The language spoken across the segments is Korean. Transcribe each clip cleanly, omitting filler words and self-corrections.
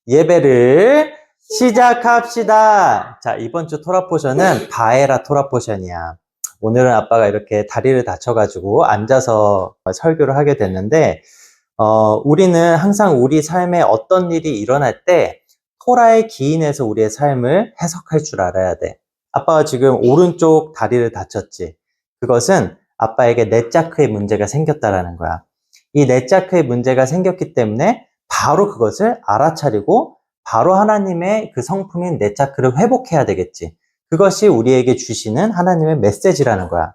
예배를 시작합시다. 자, 이번 주 토라 포션은 바에라 토라 포션이야. 오늘은 아빠가 이렇게 다리를 다쳐가지고 앉아서 설교를 하게 됐는데, 우리는 항상 우리 삶에 어떤 일이 일어날 때 토라의 기인에서 우리의 삶을 해석할 줄 알아야 돼. 아빠가 지금 오른쪽 다리를 다쳤지. 그것은 아빠에게 넷자크의 문제가 생겼다라는 거야. 이 넷자크의 문제가 생겼기 때문에 바로 그것을 알아차리고 바로 하나님의 그 성품인 넷자크를 회복해야 되겠지. 그것이 우리에게 주시는 하나님의 메시지라는 거야.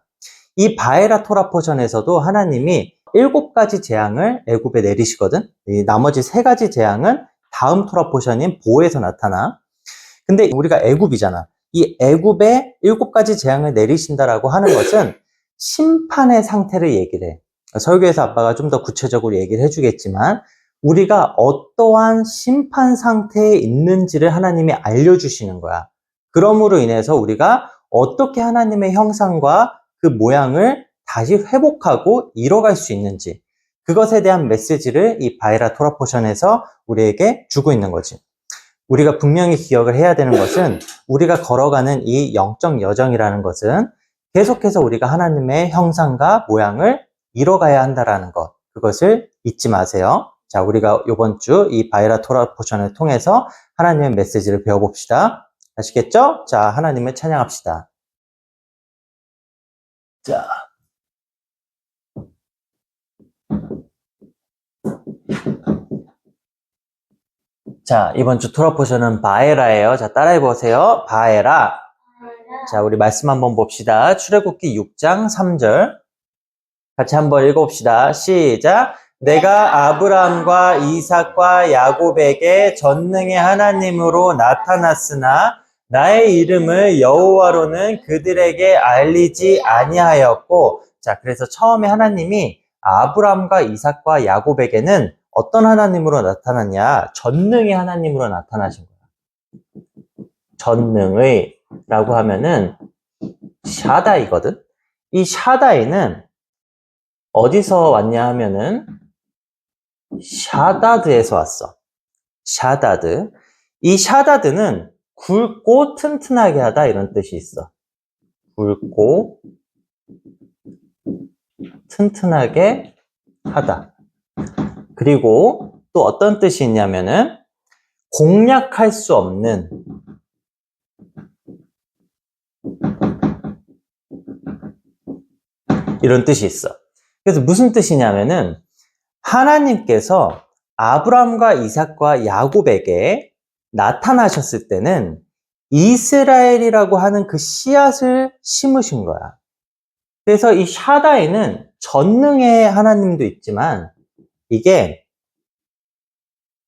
이 바에라 토라 포션에서도 하나님이 7가지 재앙을 애굽에 내리시거든. 이 나머지 3가지 재앙은 다음 토라 포션인 보에서 나타나. 근데 우리가 애굽이잖아. 이 애굽에 7가지 재앙을 내리신다라고 하는 것은 심판의 상태를 얘기를 해. 설교에서 아빠가 좀 더 구체적으로 얘기를 해주겠지만 우리가 어떠한 심판 상태에 있는지를 하나님이 알려주시는 거야. 그러므로 인해서 우리가 어떻게 하나님의 형상과 그 모양을 다시 회복하고 이뤄갈 수 있는지, 그것에 대한 메시지를 이 바에라 토라 포션에서 우리에게 주고 있는 거지. 우리가 분명히 기억을 해야 되는 것은 우리가 걸어가는 이 영적 여정이라는 것은 계속해서 우리가 하나님의 형상과 모양을 이뤄가야 한다라는 것, 그것을 잊지 마세요. 자, 우리가 이번 주 이 바에라 토라 포션을 통해서 하나님의 메시지를 배워봅시다. 아시겠죠? 자, 하나님을 찬양합시다. 자, 이번 주 토라 포션은 바에라예요. 자, 따라해보세요. 바에라. 자, 우리 말씀 한번 봅시다. 출애굽기 6장 3절. 같이 한번 읽어봅시다. 시작. 내가 아브라함과 이삭과 야곱에게 전능의 하나님으로 나타났으나 나의 이름을 여호와로는 그들에게 알리지 아니하였고, 자, 그래서 처음에 하나님이 아브라함과 이삭과 야곱에게는 어떤 하나님으로 나타났냐? 전능의 하나님으로 나타나신 거야. 전능의 라고 하면은 샤다이거든. 이 샤다이는 어디서 왔냐 하면은 샤다드에서 왔어. 샤다드. 이 샤다드는 굵고 튼튼하게 하다 이런 뜻이 있어. 굵고 튼튼하게 하다. 그리고 또 어떤 뜻이 있냐면은 공략할 수 없는, 이런 뜻이 있어. 그래서 무슨 뜻이냐면은 하나님께서 아브라함과 이삭과 야곱에게 나타나셨을 때는 이스라엘이라고 하는 그 씨앗을 심으신 거야. 그래서 이 샤다이는 전능의 하나님도 있지만 이게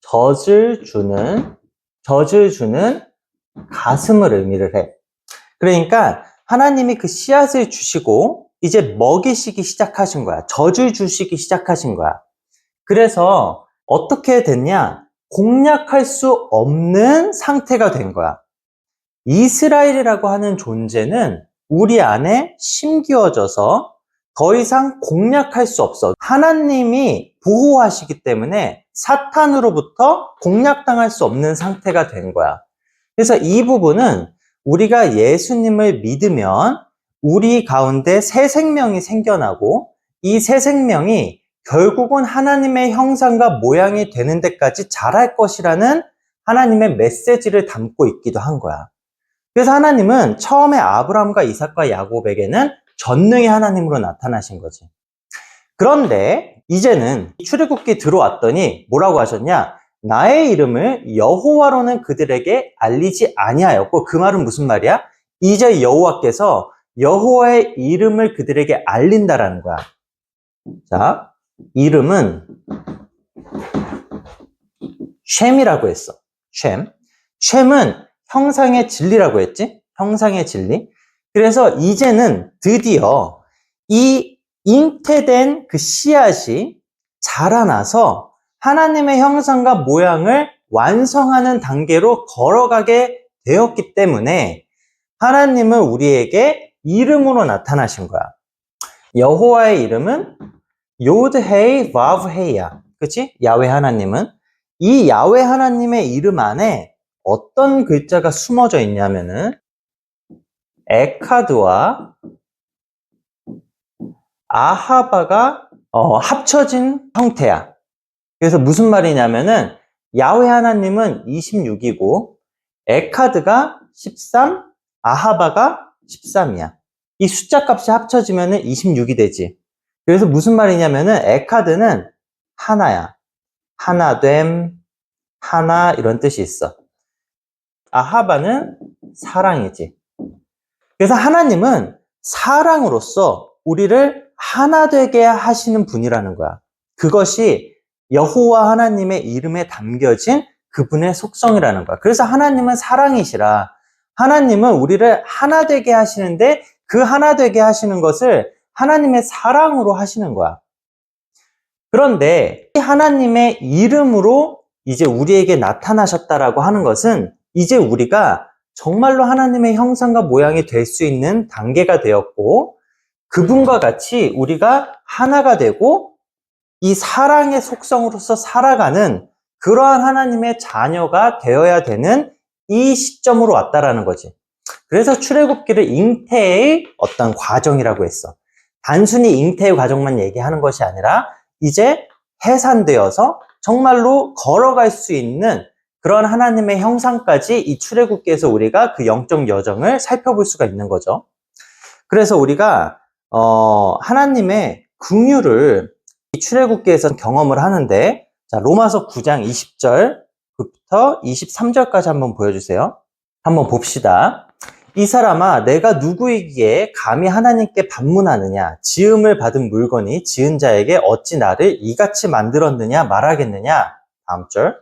젖을 주는 가슴을 의미를 해. 그러니까 하나님이 그 씨앗을 주시고 이제 먹이시기 시작하신 거야. 젖을 주시기 시작하신 거야. 그래서 어떻게 됐냐? 공략할 수 없는 상태가 된 거야. 이스라엘이라고 하는 존재는 우리 안에 심기어져서 더 이상 공략할 수 없어. 하나님이 보호하시기 때문에 사탄으로부터 공략당할 수 없는 상태가 된 거야. 그래서 이 부분은 우리가 예수님을 믿으면 우리 가운데 새 생명이 생겨나고 이 새 생명이 결국은 하나님의 형상과 모양이 되는 데까지 자랄 것이라는 하나님의 메시지를 담고 있기도 한 거야. 그래서 하나님은 처음에 아브라함과 이삭과 야곱에게는 전능의 하나님으로 나타나신 거지. 그런데 이제는 출애굽기 들어왔더니 뭐라고 하셨냐? 나의 이름을 여호와로는 그들에게 알리지 아니하였고, 그 말은 무슨 말이야? 이제 여호와께서 여호와의 이름을 그들에게 알린다라는 거야. 자, 이름은 쉔이라고 했어. 쉔은 형상의 진리라고 했지? 형상의 진리. 그래서 이제는 드디어 이 잉태된 그 씨앗이 자라나서 하나님의 형상과 모양을 완성하는 단계로 걸어가게 되었기 때문에 하나님은 우리에게 이름으로 나타나신 거야. 여호와의 이름은 요드헤이 바브헤이야. 그치? 야훼 하나님은 이 야훼 하나님의 이름 안에 어떤 글자가 숨어져 있냐면은 에카드와 아하바가 합쳐진 형태야. 그래서 무슨 말이냐면은 야훼 하나님은 26이고 에카드가 13, 아하바가 13이야. 이 숫자 값이 합쳐지면은 26이 되지. 그래서 무슨 말이냐면은 에카드는 하나야. 하나됨, 하나 이런 뜻이 있어. 아하바는 사랑이지. 그래서 하나님은 사랑으로서 우리를 하나 되게 하시는 분이라는 거야. 그것이 여호와 하나님의 이름에 담겨진 그분의 속성이라는 거야. 그래서 하나님은 사랑이시라. 하나님은 우리를 하나 되게 하시는데 그 하나 되게 하시는 것을 하나님의 사랑으로 하시는 거야. 그런데 하나님의 이름으로 이제 우리에게 나타나셨다라고 하는 것은 이제 우리가 정말로 하나님의 형상과 모양이 될 수 있는 단계가 되었고 그분과 같이 우리가 하나가 되고 이 사랑의 속성으로서 살아가는 그러한 하나님의 자녀가 되어야 되는 이 시점으로 왔다라는 거지. 그래서 출애굽기를 잉태의 어떤 과정이라고 했어. 단순히 잉태의 과정만 얘기하는 것이 아니라 이제 해산되어서 정말로 걸어갈 수 있는 그런 하나님의 형상까지 이 출애굽기에서 우리가 그 영적 여정을 살펴볼 수가 있는 거죠. 그래서 우리가 하나님의 긍휼을 이 출애굽기에서 경험을 하는데, 자, 로마서 9장 20절부터 23절까지 한번 보여주세요. 한번 봅시다. 이 사람아, 내가 누구이기에 감히 하나님께 반문하느냐? 지음을 받은 물건이 지은 자에게 어찌 나를 이같이 만들었느냐 말하겠느냐? 다음 절.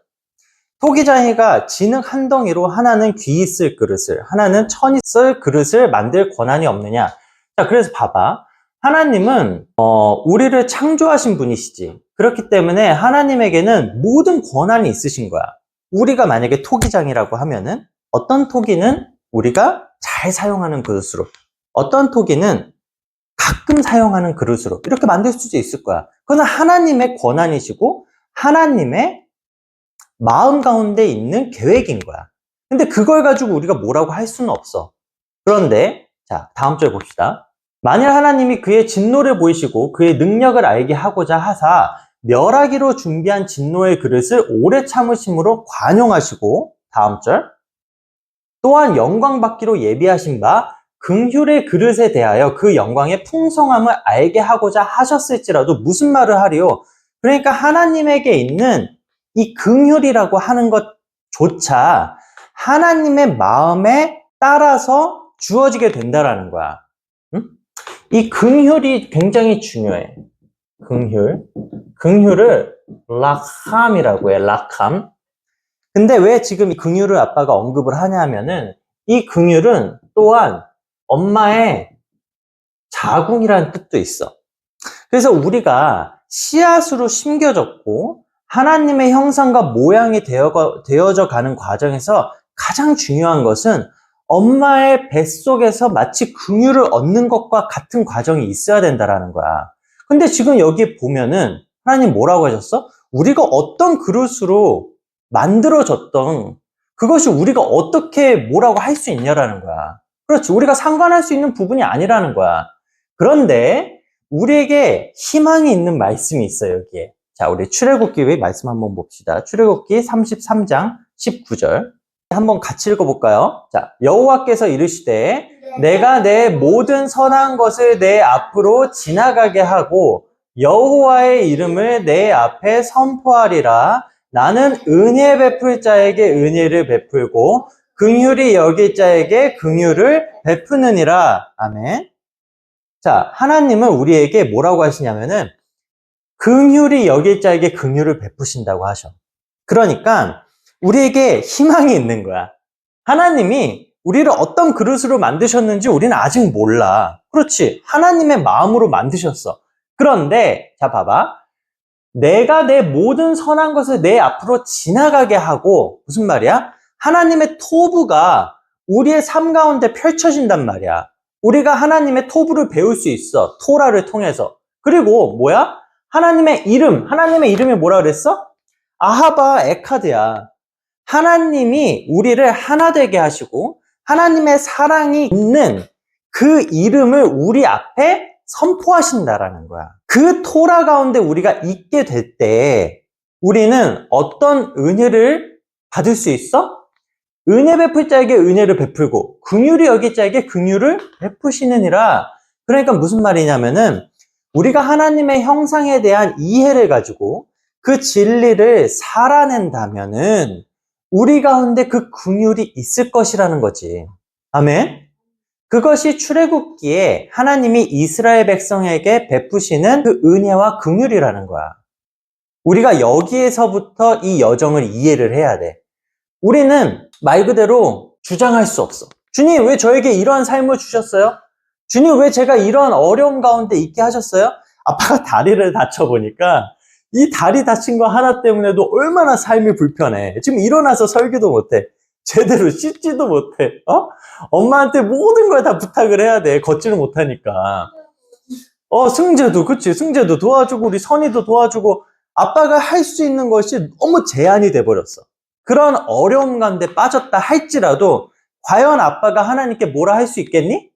토기장이가 진흙 한 덩이로 하나는 귀 있을 그릇을, 하나는 천 있을 그릇을 만들 권한이 없느냐? 자, 그래서 봐봐. 하나님은 우리를 창조하신 분이시지. 그렇기 때문에 하나님에게는 모든 권한이 있으신 거야. 우리가 만약에 토기장이라고 하면은 어떤 토기는 우리가 잘 사용하는 그릇으로, 어떤 토기는 가끔 사용하는 그릇으로 이렇게 만들 수도 있을 거야. 그건 하나님의 권한이시고 하나님의 마음 가운데 있는 계획인 거야. 근데 그걸 가지고 우리가 뭐라고 할 수는 없어. 그런데 자, 다음 절 봅시다. 만일 하나님이 그의 진노를 보이시고 그의 능력을 알게 하고자 하사 멸하기로 준비한 진노의 그릇을 오래 참으심으로 관용하시고, 다음 절. 또한 영광 받기로 예비하신 바 긍휼의 그릇에 대하여 그 영광의 풍성함을 알게 하고자 하셨을지라도 무슨 말을 하리요? 그러니까 하나님에게 있는 이 긍휼이라고 하는 것조차 하나님의 마음에 따라서 주어지게 된다라는 거야. 응? 이 긍휼이 굉장히 중요해. 긍휼을 라함이라고 해. 라함. 근데 왜 지금 이 긍휼을 아빠가 언급을 하냐면은 이 긍휼은 또한 엄마의 자궁이라는 뜻도 있어. 그래서 우리가 씨앗으로 심겨졌고 하나님의 형상과 모양이 되어져 가는 과정에서 가장 중요한 것은 엄마의 뱃속에서 마치 긍휼을 얻는 것과 같은 과정이 있어야 된다라는 거야. 근데 지금 여기 보면은 하나님 뭐라고 하셨어? 우리가 어떤 그릇으로 만들어졌던 그것이 우리가 어떻게 뭐라고 할 수 있냐라는 거야. 그렇지. 우리가 상관할 수 있는 부분이 아니라는 거야. 그런데 우리에게 희망이 있는 말씀이 있어요, 여기에. 자, 우리 출애굽기의 말씀 한번 봅시다. 출애굽기 33장 19절. 한번 같이 읽어볼까요? 자, 여호와께서 이르시되 내가 내 모든 선한 것을 내 앞으로 지나가게 하고 여호와의 이름을 내 앞에 선포하리라. 나는 은혜 베풀 자에게 은혜를 베풀고 긍휼히 여길 자에게 긍휼을 베푸느니라. 아멘. 자, 하나님은 우리에게 뭐라고 하시냐면은 긍휼히 여길 자에게 긍휼을 베푸신다고 하셔. 그러니까 우리에게 희망이 있는 거야. 하나님이 우리를 어떤 그릇으로 만드셨는지 우리는 아직 몰라. 그렇지. 하나님의 마음으로 만드셨어. 그런데 자, 봐봐. 내가 내 모든 선한 것을 내 앞으로 지나가게 하고, 무슨 말이야? 하나님의 토부가 우리의 삶 가운데 펼쳐진단 말이야. 우리가 하나님의 토부를 배울 수 있어. 토라를 통해서. 그리고 뭐야? 하나님의 이름이 뭐라 그랬어? 아하바 에카드야. 하나님이 우리를 하나 되게 하시고 하나님의 사랑이 있는 그 이름을 우리 앞에 선포하신다라는 거야. 그 토라 가운데 우리가 있게 될 때 우리는 어떤 은혜를 받을 수 있어? 은혜 베풀 자에게 은혜를 베풀고 긍휼히 여길 자에게 긍휼을 베푸시느니라. 그러니까 무슨 말이냐면은 우리가 하나님의 형상에 대한 이해를 가지고 그 진리를 살아낸다면은 우리 가운데 그 긍휼이 있을 것이라는 거지. 아멘. 그것이 출애굽기에 하나님이 이스라엘 백성에게 베푸시는 그 은혜와 긍휼이라는 거야. 우리가 여기에서부터 이 여정을 이해를 해야 돼. 우리는 말 그대로 주장할 수 없어. 주님, 왜 저에게 이러한 삶을 주셨어요? 주님, 왜 제가 이런 어려움 가운데 있게 하셨어요? 아빠가 다리를 다쳐보니까 이 다리 다친 거 하나 때문에도 얼마나 삶이 불편해. 지금 일어나서 설교도 못해. 제대로 씻지도 못해. 엄마한테 모든 걸 다 부탁을 해야 돼. 걷지를 못하니까. 승재도, 그치. 승재도 도와주고, 우리 선이도 도와주고, 아빠가 할 수 있는 것이 너무 제한이 돼버렸어. 그런 어려움 가운데 빠졌다 할지라도, 과연 아빠가 하나님께 뭐라 할 수 있겠니?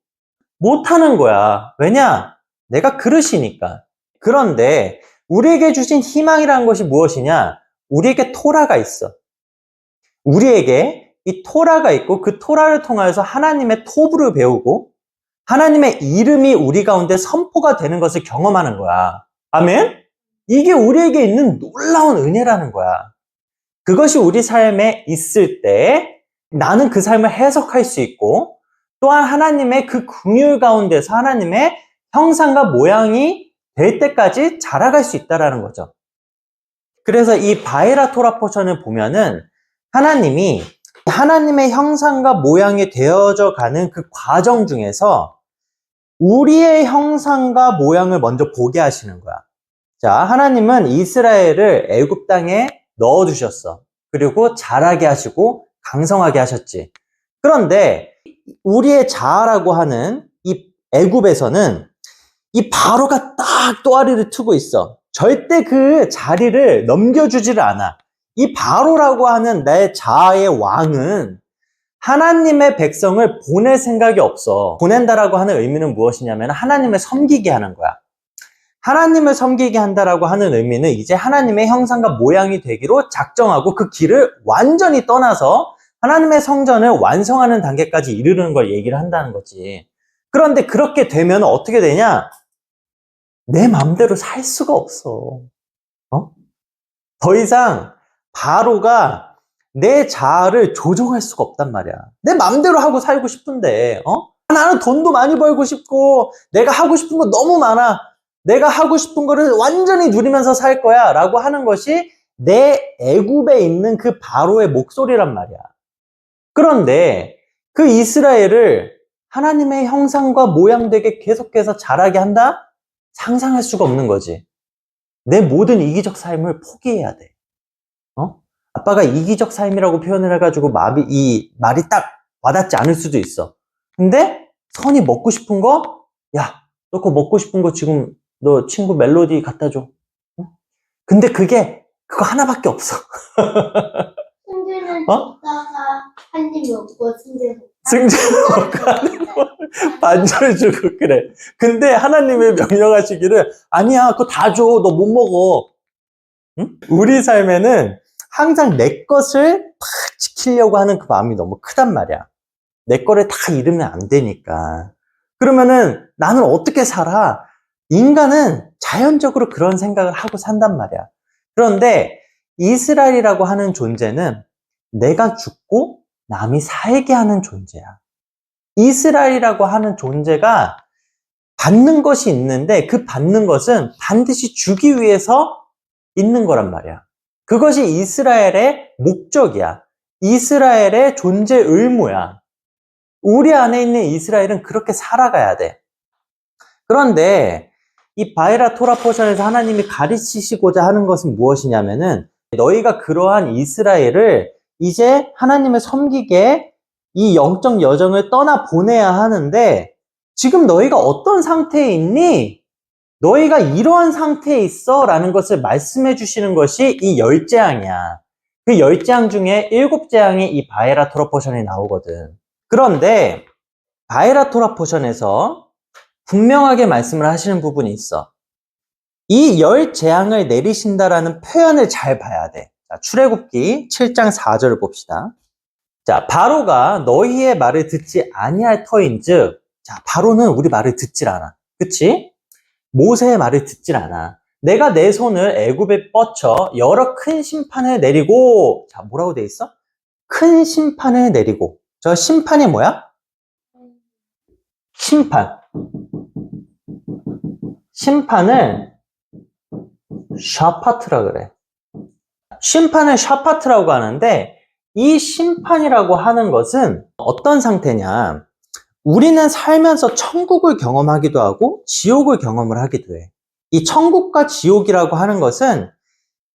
못하는 거야. 왜냐? 내가 그릇이니까. 그런데, 우리에게 주신 희망이라는 것이 무엇이냐? 우리에게 토라가 있어. 우리에게 이 토라가 있고 그 토라를 통하여서 하나님의 토부를 배우고 하나님의 이름이 우리 가운데 선포가 되는 것을 경험하는 거야. 아멘? 이게 우리에게 있는 놀라운 은혜라는 거야. 그것이 우리 삶에 있을 때 나는 그 삶을 해석할 수 있고 또한 하나님의 그 긍휼 가운데서 하나님의 형상과 모양이 될 때까지 자라갈 수 있다는 거죠. 그래서 이 바에라 토라 포션을 보면은 하나님이 하나님의 형상과 모양이 되어져 가는 그 과정 중에서 우리의 형상과 모양을 먼저 보게 하시는 거야. 자, 하나님은 이스라엘을 애굽 땅에 넣어주셨어. 그리고 자라게 하시고 강성하게 하셨지. 그런데 우리의 자아라고 하는 이 애굽에서는 이 바로가 딱 또아리를 트고 있어. 절대 그 자리를 넘겨주지를 않아. 이 바로라고 하는 내 자아의 왕은 하나님의 백성을 보낼 생각이 없어. 보낸다라고 하는 의미는 무엇이냐면 하나님을 섬기게 하는 거야. 하나님을 섬기게 한다라고 하는 의미는 이제 하나님의 형상과 모양이 되기로 작정하고 그 길을 완전히 떠나서 하나님의 성전을 완성하는 단계까지 이르는 걸 얘기를 한다는 거지. 그런데 그렇게 되면 어떻게 되냐? 내 마음대로 살 수가 없어. 더 이상 바로가 내 자아를 조종할 수가 없단 말이야. 내 마음대로 하고 살고 싶은데, 나는 돈도 많이 벌고 싶고, 내가 하고 싶은 거 너무 많아. 내가 하고 싶은 거를 완전히 누리면서 살 거야. 라고 하는 것이 내 애굽에 있는 그 바로의 목소리란 말이야. 그런데 그 이스라엘을 하나님의 형상과 모양 되게 계속해서 자라게 한다? 상상할 수가 없는 거지. 내 모든 이기적 삶을 포기해야 돼. 아빠가 이기적 삶이라고 표현을 해가지고 이 말이 딱 와닿지 않을 수도 있어. 근데 선이 먹고 싶은 거, 야, 너 그거 먹고 싶은 거 지금 너 친구 멜로디 갖다 줘. 응? 근데 그거 하나밖에 없어. 승재는 먹다가 한 입 먹고 승재는 먹고 하는 거 반절 주고 그래. 근데 하나님이 명령하시기를 아니야, 그거 다 줘. 너 못 먹어. 응? 우리 삶에는 항상 내 것을 팍 지키려고 하는 그 마음이 너무 크단 말이야. 내 거를 다 잃으면 안 되니까. 그러면은 나는 어떻게 살아? 인간은 자연적으로 그런 생각을 하고 산단 말이야. 그런데 이스라엘이라고 하는 존재는 내가 죽고 남이 살게 하는 존재야. 이스라엘이라고 하는 존재가 받는 것이 있는데 그 받는 것은 반드시 주기 위해서 있는 거란 말이야. 그것이 이스라엘의 목적이야. 이스라엘의 존재 의무야. 우리 안에 있는 이스라엘은 그렇게 살아가야 돼. 그런데 이 바에라 토라 포션에서 하나님이 가르치시고자 하는 것은 무엇이냐면은 너희가 그러한 이스라엘을 이제 하나님을 섬기게 이 영적 여정을 떠나 보내야 하는데 지금 너희가 어떤 상태에 있니? 너희가 이러한 상태에 있어 라는 것을 말씀해 주시는 것이 이 10재앙이야. 그 10재앙 중에 7재앙이 이 바에라 토라 포션에 나오거든. 그런데 바에라 토라 포션에서 분명하게 말씀을 하시는 부분이 있어. 이 10재앙을 내리신다라는 표현을 잘 봐야 돼. 자, 출애굽기 7장 4절을 봅시다. 자, 바로가 너희의 말을 듣지 아니할 터인즉, 자, 바로는 우리 말을 듣질 않아. 그치? 모세의 말을 듣질 않아. 내가 내 손을 애굽에 뻗쳐 여러 큰 심판을 내리고, 자, 뭐라고 돼 있어? 큰 심판을 내리고. 저 심판이 뭐야? 심판. 심판을 샤파트라 그래. 심판을 샤파트라고 하는데, 이 심판이라고 하는 것은 어떤 상태냐? 우리는 살면서 천국을 경험하기도 하고 지옥을 경험을 하기도 해. 이 천국과 지옥이라고 하는 것은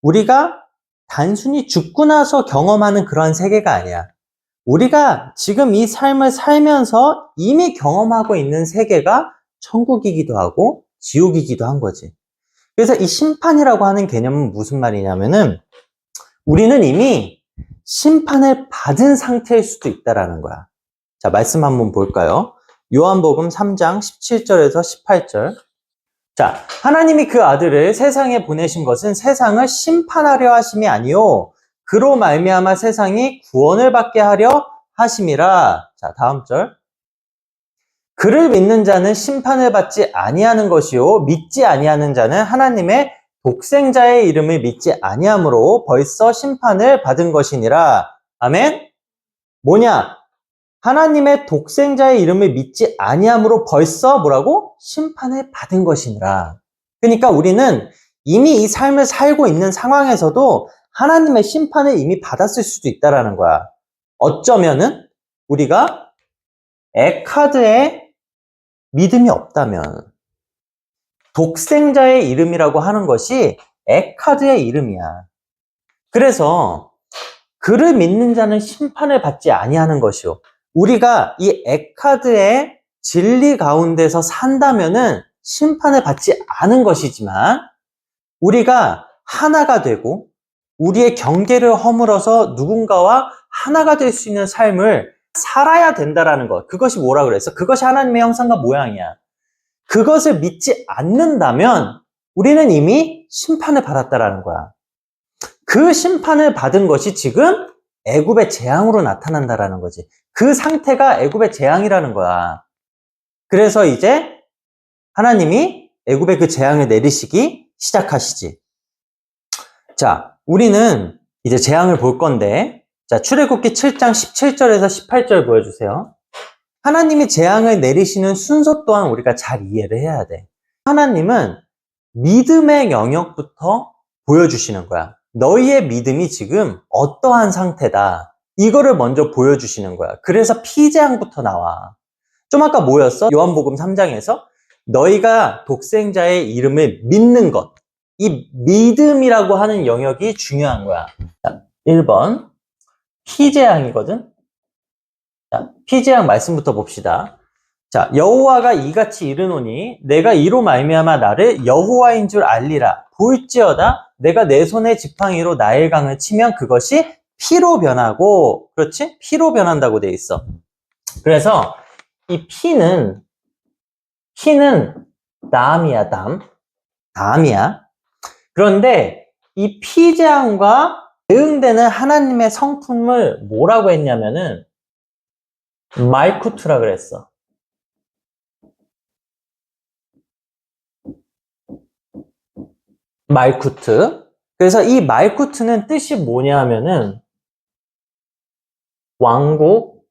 우리가 단순히 죽고 나서 경험하는 그런 세계가 아니야. 우리가 지금 이 삶을 살면서 이미 경험하고 있는 세계가 천국이기도 하고 지옥이기도 한 거지. 그래서 이 심판이라고 하는 개념은 무슨 말이냐면은 우리는 이미 심판을 받은 상태일 수도 있다라는 거야. 자, 말씀 한번 볼까요? 요한복음 3장 17절에서 18절. 자, 하나님이 그 아들을 세상에 보내신 것은 세상을 심판하려 하심이 아니요 그로 말미암아 세상이 구원을 받게 하려 하심이라. 자, 다음 절. 그를 믿는 자는 심판을 받지 아니하는 것이요 믿지 아니하는 자는 하나님의 독생자의 이름을 믿지 아니함으로 벌써 심판을 받은 것이니라. 아멘? 뭐냐? 하나님의 독생자의 이름을 믿지 아니함으로 벌써 뭐라고? 심판을 받은 것이니라. 그러니까 우리는 이미 이 삶을 살고 있는 상황에서도 하나님의 심판을 이미 받았을 수도 있다라는 거야. 어쩌면은 우리가 에카드에 믿음이 없다면 독생자의 이름이라고 하는 것이 에카드의 이름이야. 그래서 그를 믿는 자는 심판을 받지 아니하는 것이요. 우리가 이 에카드의 진리 가운데서 산다면은 심판을 받지 않은 것이지만 우리가 하나가 되고 우리의 경계를 허물어서 누군가와 하나가 될 수 있는 삶을 살아야 된다라는 것. 그것이 뭐라 그랬어? 그것이 하나님의 형상과 모양이야. 그것을 믿지 않는다면 우리는 이미 심판을 받았다라는 거야. 그 심판을 받은 것이 지금 애굽의 재앙으로 나타난다라는 거지. 그 상태가 애굽의 재앙이라는 거야. 그래서 이제 하나님이 애굽의 그 재앙을 내리시기 시작하시지. 자, 우리는 이제 재앙을 볼 건데, 자, 출애굽기 7장 17절에서 18절 보여주세요. 하나님이 재앙을 내리시는 순서 또한 우리가 잘 이해를 해야 돼. 하나님은 믿음의 영역부터 보여주시는 거야. 너희의 믿음이 지금 어떠한 상태다. 이거를 먼저 보여주시는 거야. 그래서 피재앙부터 나와. 좀 아까 뭐였어? 요한복음 3장에서 너희가 독생자의 이름을 믿는 것. 이 믿음이라고 하는 영역이 중요한 거야. 자, 1번 피재앙이거든. 자, 피재앙 말씀부터 봅시다. 자, 여호와가 이같이 이르노니 내가 이로 말미암아 나를 여호와인 줄 알리라. 볼지어다 내가 내 손의 지팡이로 나일강을 치면 그것이 피로 변하고, 그렇지? 피로 변한다고 돼 있어. 그래서 이 피는 담이야, 담이야. 그런데 이 피재앙과 대응되는 하나님의 성품을 뭐라고 했냐면은 말쿠트라 그랬어. 말쿠트. 그래서 이 말쿠트는 뜻이 뭐냐면은 왕국,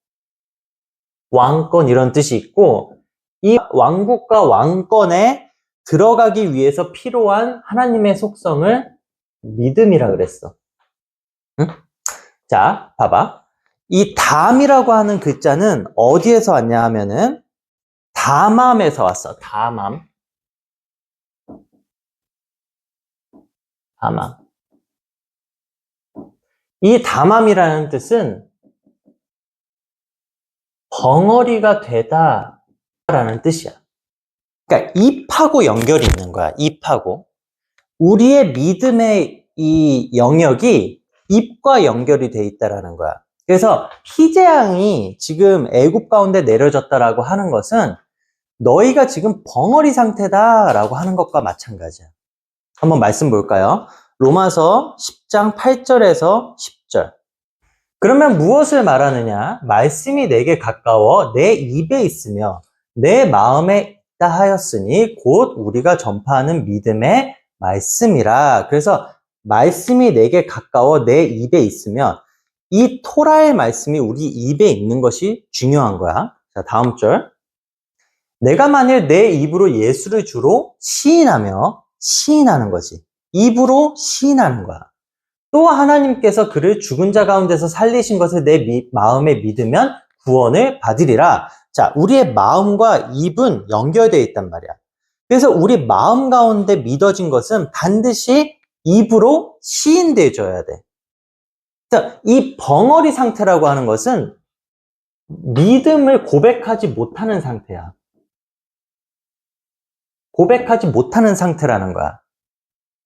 왕권 이런 뜻이 있고 이 왕국과 왕권에 들어가기 위해서 필요한 하나님의 속성을 믿음이라 그랬어. 응? 자, 봐봐. 이 담이라고 하는 글자는 어디에서 왔냐 하면은 담암에서 왔어. 담암. 이 담암이라는 뜻은 벙어리가 되다 라는 뜻이야. 그러니까 이 입하고 연결이 있는 거야. 입하고. 우리의 믿음의 이 영역이 입과 연결이 돼 있다라는 거야. 그래서 희재양이 지금 애굽 가운데 내려졌다라고 하는 것은 너희가 지금 벙어리 상태다라고 하는 것과 마찬가지야. 한번 말씀 볼까요? 로마서 10장 8절에서 10절. 그러면 무엇을 말하느냐? 말씀이 내게 가까워 내 입에 있으며 내 마음에 있다 하였으니 곧 우리가 전파하는 믿음의 말씀이라. 그래서 말씀이 내게 가까워 내 입에 있으면 이 토라의 말씀이 우리 입에 있는 것이 중요한 거야. 자, 다음 절. 내가 만일 내 입으로 예수를 주로 시인하는 거지. 입으로 시인하는 거야. 또 하나님께서 그를 죽은 자 가운데서 살리신 것을 내 마음에 믿으면 구원을 받으리라. 자, 우리의 마음과 입은 연결되어 있단 말이야. 그래서 우리 마음 가운데 믿어진 것은 반드시 입으로 시인되어져야 돼. 자, 이 벙어리 상태라고 하는 것은 믿음을 고백하지 못하는 상태야. 고백하지 못하는 상태라는 거야.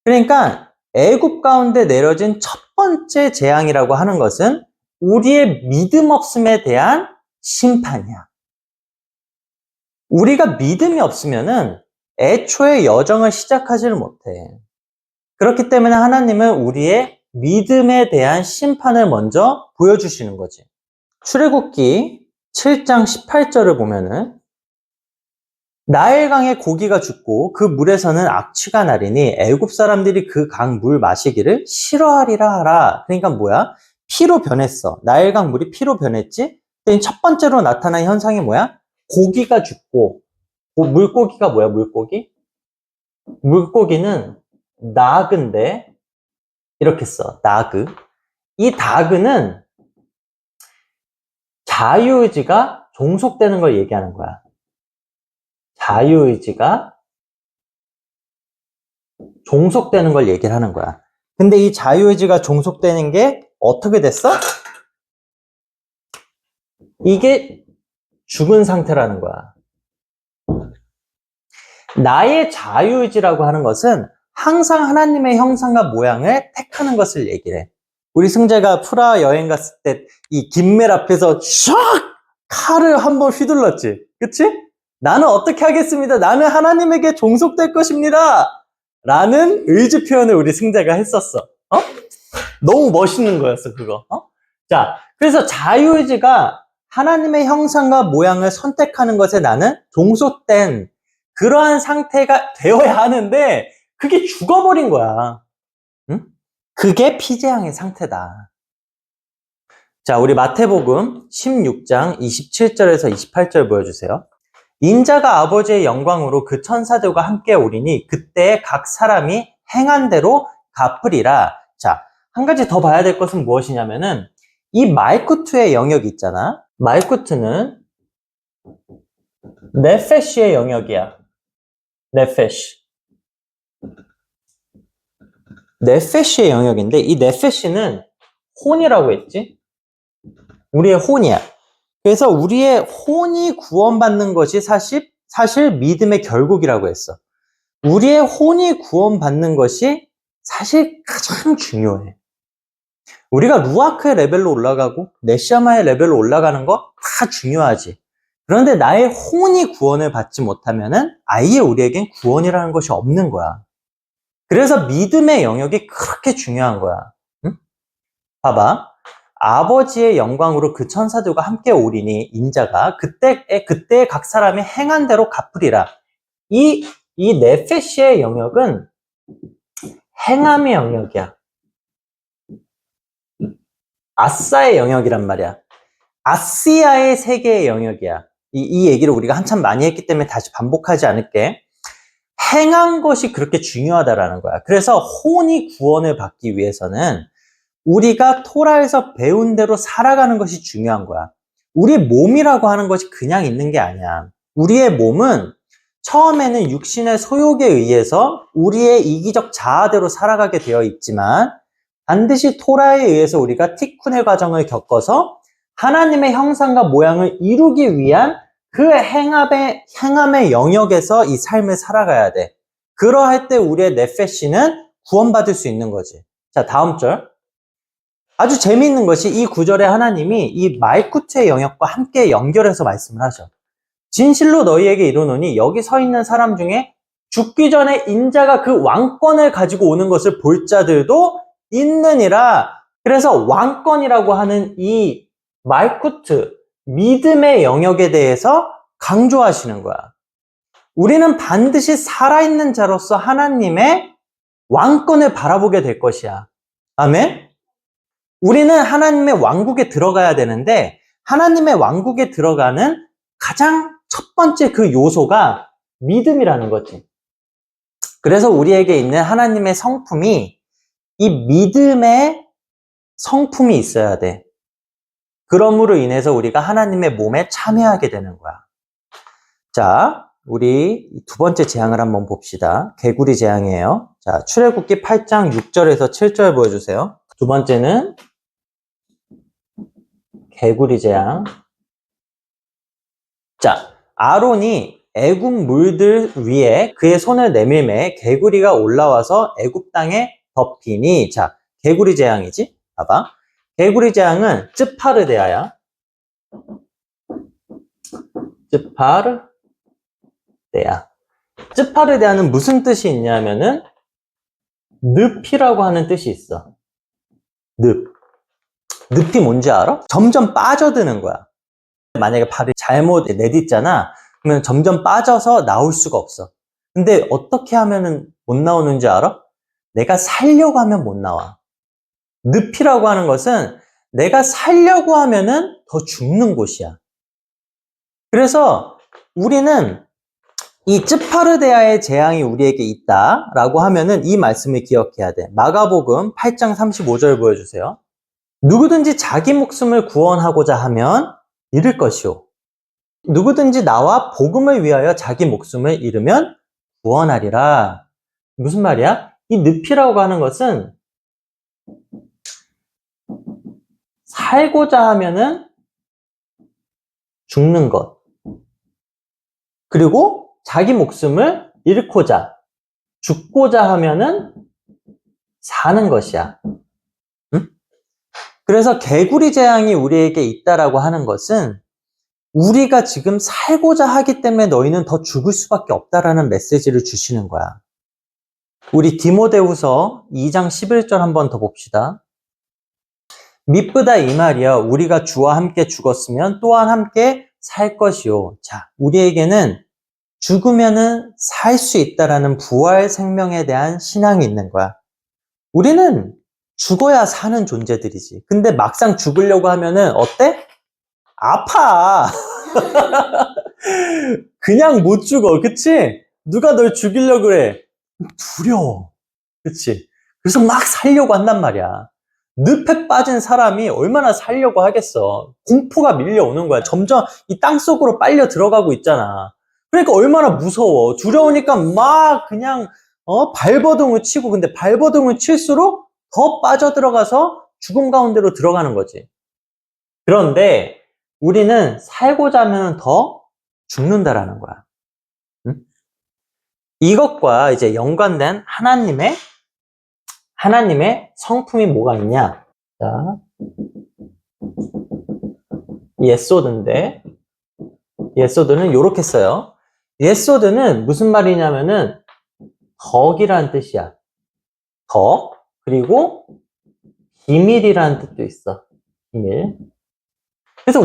그러니까 애굽 가운데 내려진 첫 번째 재앙이라고 하는 것은 우리의 믿음 없음에 대한 심판이야. 우리가 믿음이 없으면은 애초에 여정을 시작하지를 못해. 그렇기 때문에 하나님은 우리의 믿음에 대한 심판을 먼저 보여주시는 거지. 출애굽기 7장 18절을 보면은 나일강에 고기가 죽고 그 물에서는 악취가 나리니 애굽 사람들이 그 강 물 마시기를 싫어하리라 하라. 그러니까 뭐야? 피로 변했어. 나일강 물이 피로 변했지? 첫 번째로 나타난 현상이 뭐야? 고기가 죽고, 물고기가 뭐야? 물고기? 물고기는 나그인데 이렇게 써. 나그. 이 나그는 자유의지가 종속되는 걸 얘기하는 거야. 자유의지가 종속되는 걸 얘기를 하는 거야. 근데 이 자유의지가 종속되는 게 어떻게 됐어? 이게 죽은 상태라는 거야. 나의 자유의지라고 하는 것은 항상 하나님의 형상과 모양을 택하는 것을 얘기를 해. 우리 승재가 프라하 여행 갔을 때 이 김멜 앞에서 샥! 칼을 한번 휘둘렀지. 그치? 나는 어떻게 하겠습니다. 나는 하나님에게 종속될 것입니다. 라는 의지 표현을 우리 승재가 했었어. 너무 멋있는 거였어, 그거. 자, 그래서 자유의지가 하나님의 형상과 모양을 선택하는 것에 나는 종속된 그러한 상태가 되어야 하는데 그게 죽어버린 거야. 응? 그게 피재앙의 상태다. 자, 우리 마태복음 16장 27절에서 28절 보여주세요. 인자가 아버지의 영광으로 그 천사들과 함께 오리니 그때 각 사람이 행한 대로 갚으리라. 자, 한 가지 더 봐야 될 것은 무엇이냐면은 이 말쿠트의 영역이 있잖아. 말쿠트는 네페시의 영역이야. 네페시의 영역인데 이 네페시는 혼이라고 했지? 우리의 혼이야. 그래서 우리의 혼이 구원받는 것이 사실 믿음의 결국이라고 했어. 우리의 혼이 구원받는 것이 사실 가장 중요해. 우리가 루아크의 레벨로 올라가고 네시아마의 레벨로 올라가는 거 다 중요하지. 그런데 나의 혼이 구원을 받지 못하면은 아예 우리에겐 구원이라는 것이 없는 거야. 그래서 믿음의 영역이 그렇게 중요한 거야. 응? 봐봐. 아버지의 영광으로 그 천사들과 함께 오리니 인자가 그때 각 사람이 행한 대로 갚으리라. 이 네페시의 영역은 행함의 영역이야. 아싸의 영역이란 말이야. 아시아의 세계의 영역이야. 이 얘기를 우리가 한참 많이 했기 때문에 다시 반복하지 않을게. 행한 것이 그렇게 중요하다라는 거야. 그래서 혼이 구원을 받기 위해서는 우리가 토라에서 배운 대로 살아가는 것이 중요한 거야. 우리 몸이라고 하는 것이 그냥 있는 게 아니야. 우리의 몸은 처음에는 육신의 소욕에 의해서 우리의 이기적 자아대로 살아가게 되어 있지만 반드시 토라에 의해서 우리가 티쿤의 과정을 겪어서 하나님의 형상과 모양을 이루기 위한 그 행함의 영역에서 이 삶을 살아가야 돼. 그러할 때 우리의 네페시는 구원받을 수 있는 거지. 자, 다음 절. 아주 재미있는 것이 이 구절에 하나님이 이 말쿠트의 영역과 함께 연결해서 말씀을 하셔. 진실로 너희에게 이르노니 여기 서 있는 사람 중에 죽기 전에 인자가 그 왕권을 가지고 오는 것을 볼 자들도 있느니라. 그래서 왕권이라고 하는 이 말쿠트, 믿음의 영역에 대해서 강조하시는 거야. 우리는 반드시 살아있는 자로서 하나님의 왕권을 바라보게 될 것이야. 아멘? 우리는 하나님의 왕국에 들어가야 되는데 하나님의 왕국에 들어가는 가장 첫 번째 그 요소가 믿음이라는 거지. 그래서 우리에게 있는 하나님의 성품이 이 믿음의 성품이 있어야 돼. 그러므로 인해서 우리가 하나님의 몸에 참여하게 되는 거야. 자, 우리 두 번째 재앙을 한번 봅시다. 개구리 재앙이에요. 자, 출애굽기 8장 6절에서 7절 보여주세요. 두 번째는 개구리 재앙. 자, 아론이 애굽 물들 위에 그의 손을 내밀매 개구리가 올라와서 애굽 땅에 덮이니. 자, 개구리 재앙이지? 봐봐. 개구리 재앙은 쯔파르데아야. 쯔파르데아. 쯔파르데아는 무슨 뜻이 있냐면은 늪이라고 하는 뜻이 있어. 늪. 늪이 뭔지 알아? 점점 빠져드는 거야. 만약에 발을 잘못 내딛잖아. 그러면 점점 빠져서 나올 수가 없어. 근데 어떻게 하면은 못 나오는지 알아? 내가 살려고 하면 못 나와. 늪이라고 하는 것은 내가 살려고 하면은 더 죽는 곳이야. 그래서 우리는 이 쯔파르데아의 재앙이 우리에게 있다라고 하면은 이 말씀을 기억해야 돼. 마가복음 8장 35절 보여주세요. 누구든지 자기 목숨을 구원하고자 하면 잃을 것이요. 누구든지 나와 복음을 위하여 자기 목숨을 잃으면 구원하리라. 무슨 말이야? 이 늪이라고 하는 것은 살고자 하면은 죽는 것. 그리고 자기 목숨을 잃고자, 죽고자 하면은 사는 것이야. 응? 그래서 개구리 재앙이 우리에게 있다라고 하는 것은 우리가 지금 살고자 하기 때문에 너희는 더 죽을 수밖에 없다라는 메시지를 주시는 거야. 우리 디모데후서 2장 11절 한번 더 봅시다. 미쁘다 이 말이여 우리가 주와 함께 죽었으면 또한 함께 살 것이요. 자, 우리에게는 죽으면은 살 수 있다라는 부활 생명에 대한 신앙이 있는 거야. 우리는 죽어야 사는 존재들이지. 근데 막상 죽으려고 하면은 어때? 아파. 그냥 못 죽어. 그치? 누가 널 죽이려고 그래? 두려워. 그치? 그래서 막 살려고 한단 말이야. 늪에 빠진 사람이 얼마나 살려고 하겠어. 공포가 밀려오는 거야. 점점 이 땅속으로 빨려 들어가고 있잖아. 그러니까 얼마나 무서워. 두려우니까 막 그냥 발버둥을 치고, 근데 발버둥을 칠수록 더 빠져들어가서 죽음 가운데로 들어가는 거지. 그런데 우리는 살고자 하면 더 죽는다라는 거야. 응? 이것과 이제 연관된 하나님의 성품이 뭐가 있냐? 자, 예소드인데, 예소드는 이렇게 써요. 예소드는 무슨 말이냐면은 덕이라는 뜻이야. 덕, 그리고 비밀이라는 뜻도 있어. 비밀. 그래서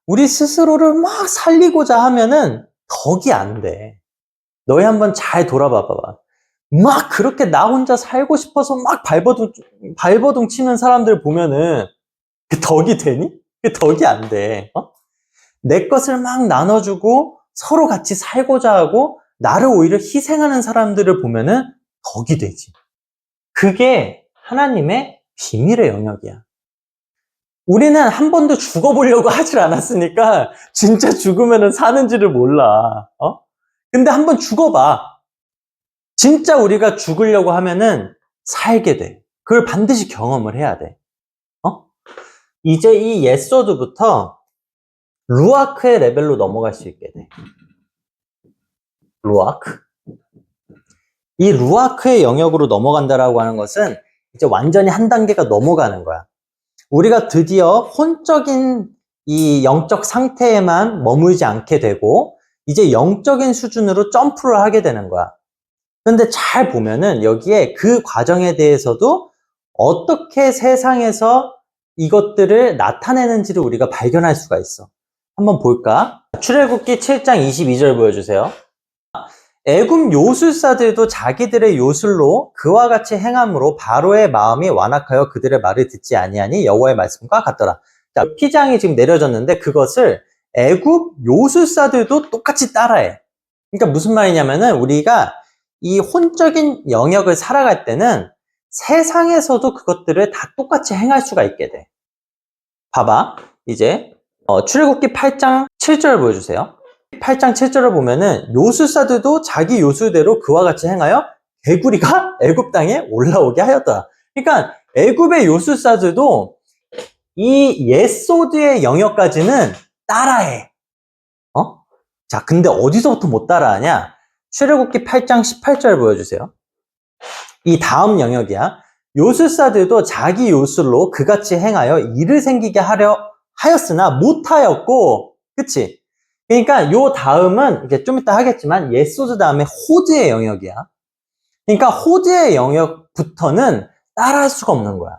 우리 스스로를 막 살리고자 하면은 덕이 안 돼. 너희 한번 잘 돌아봐 봐봐. 막 그렇게 나 혼자 살고 싶어서 막 발버둥 치는 사람들 보면은 그 덕이 되니? 그 덕이 안 돼. 내 것을 막 나눠주고 서로 같이 살고자 하고 나를 오히려 희생하는 사람들을 보면은 덕이 되지. 그게 하나님의 비밀의 영역이야. 우리는 한 번도 죽어보려고 하질 않았으니까 진짜 죽으면은 사는지를 몰라. 근데 한번 죽어봐. 진짜 우리가 죽으려고 하면은 살게 돼. 그걸 반드시 경험을 해야 돼. 이제 이 예소드부터 루아크의 레벨로 넘어갈 수 있게 돼. 루아크. 이 루아크의 영역으로 넘어간다라고 하는 것은 이제 완전히 한 단계가 넘어가는 거야. 우리가 드디어 혼적인 이 영적 상태에만 머물지 않게 되고 이제 영적인 수준으로 점프를 하게 되는 거야. 그런데 잘 보면은 여기에 그 과정에 대해서도 어떻게 세상에서 이것들을 나타내는지를 우리가 발견할 수가 있어. 한번 볼까? 출애굽기 7장 22절 보여주세요. 애굽 요술사들도 자기들의 요술로 그와 같이 행함으로 바로의 마음이 완악하여 그들의 말을 듣지 아니하니 여호와의 말씀과 같더라. 자, 피장이 지금 내려졌는데 그것을 애굽 요술사들도 똑같이 따라해. 그러니까 무슨 말이냐면은 우리가 이 혼적인 영역을 살아갈 때는 세상에서도 그것들을 다 똑같이 행할 수가 있게 돼. 봐봐. 이제 출애굽기 8장 7절 보여주세요. 8장 7절을 보면은 요술사들도 자기 요술대로 그와 같이 행하여 개구리가 애굽 땅에 올라오게 하였더라. 그러니까 애굽의 요술사들도 이 예소드의 영역까지는 따라해. 자, 근데 어디서부터 못 따라하냐? 출애굽기 8장 18절 보여주세요. 이 다음 영역이야. 요술사들도 자기 요술로 그같이 행하여 일을 생기게 하려 하였으나 못하였고, 그치? 그러니까 요 다음은 이제 좀 이따 하겠지만 예소드 다음에 호드의 영역이야. 그러니까 호드의 영역부터는 따라할 수가 없는 거야.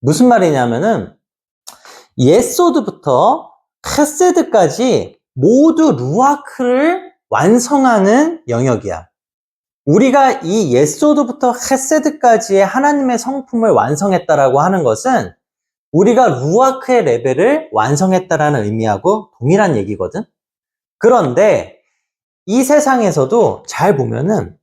무슨 말이냐면은 예소드부터 헤세드까지 모두 루아크를 완성하는 영역이야. 우리가 이 예소드부터 헤세드까지의 하나님의 성품을 완성했다라고 하는 것은 우리가 루아크의 레벨을 완성했다라는 의미하고 동일한 얘기거든. 그런데 이 세상에서도 잘 보면은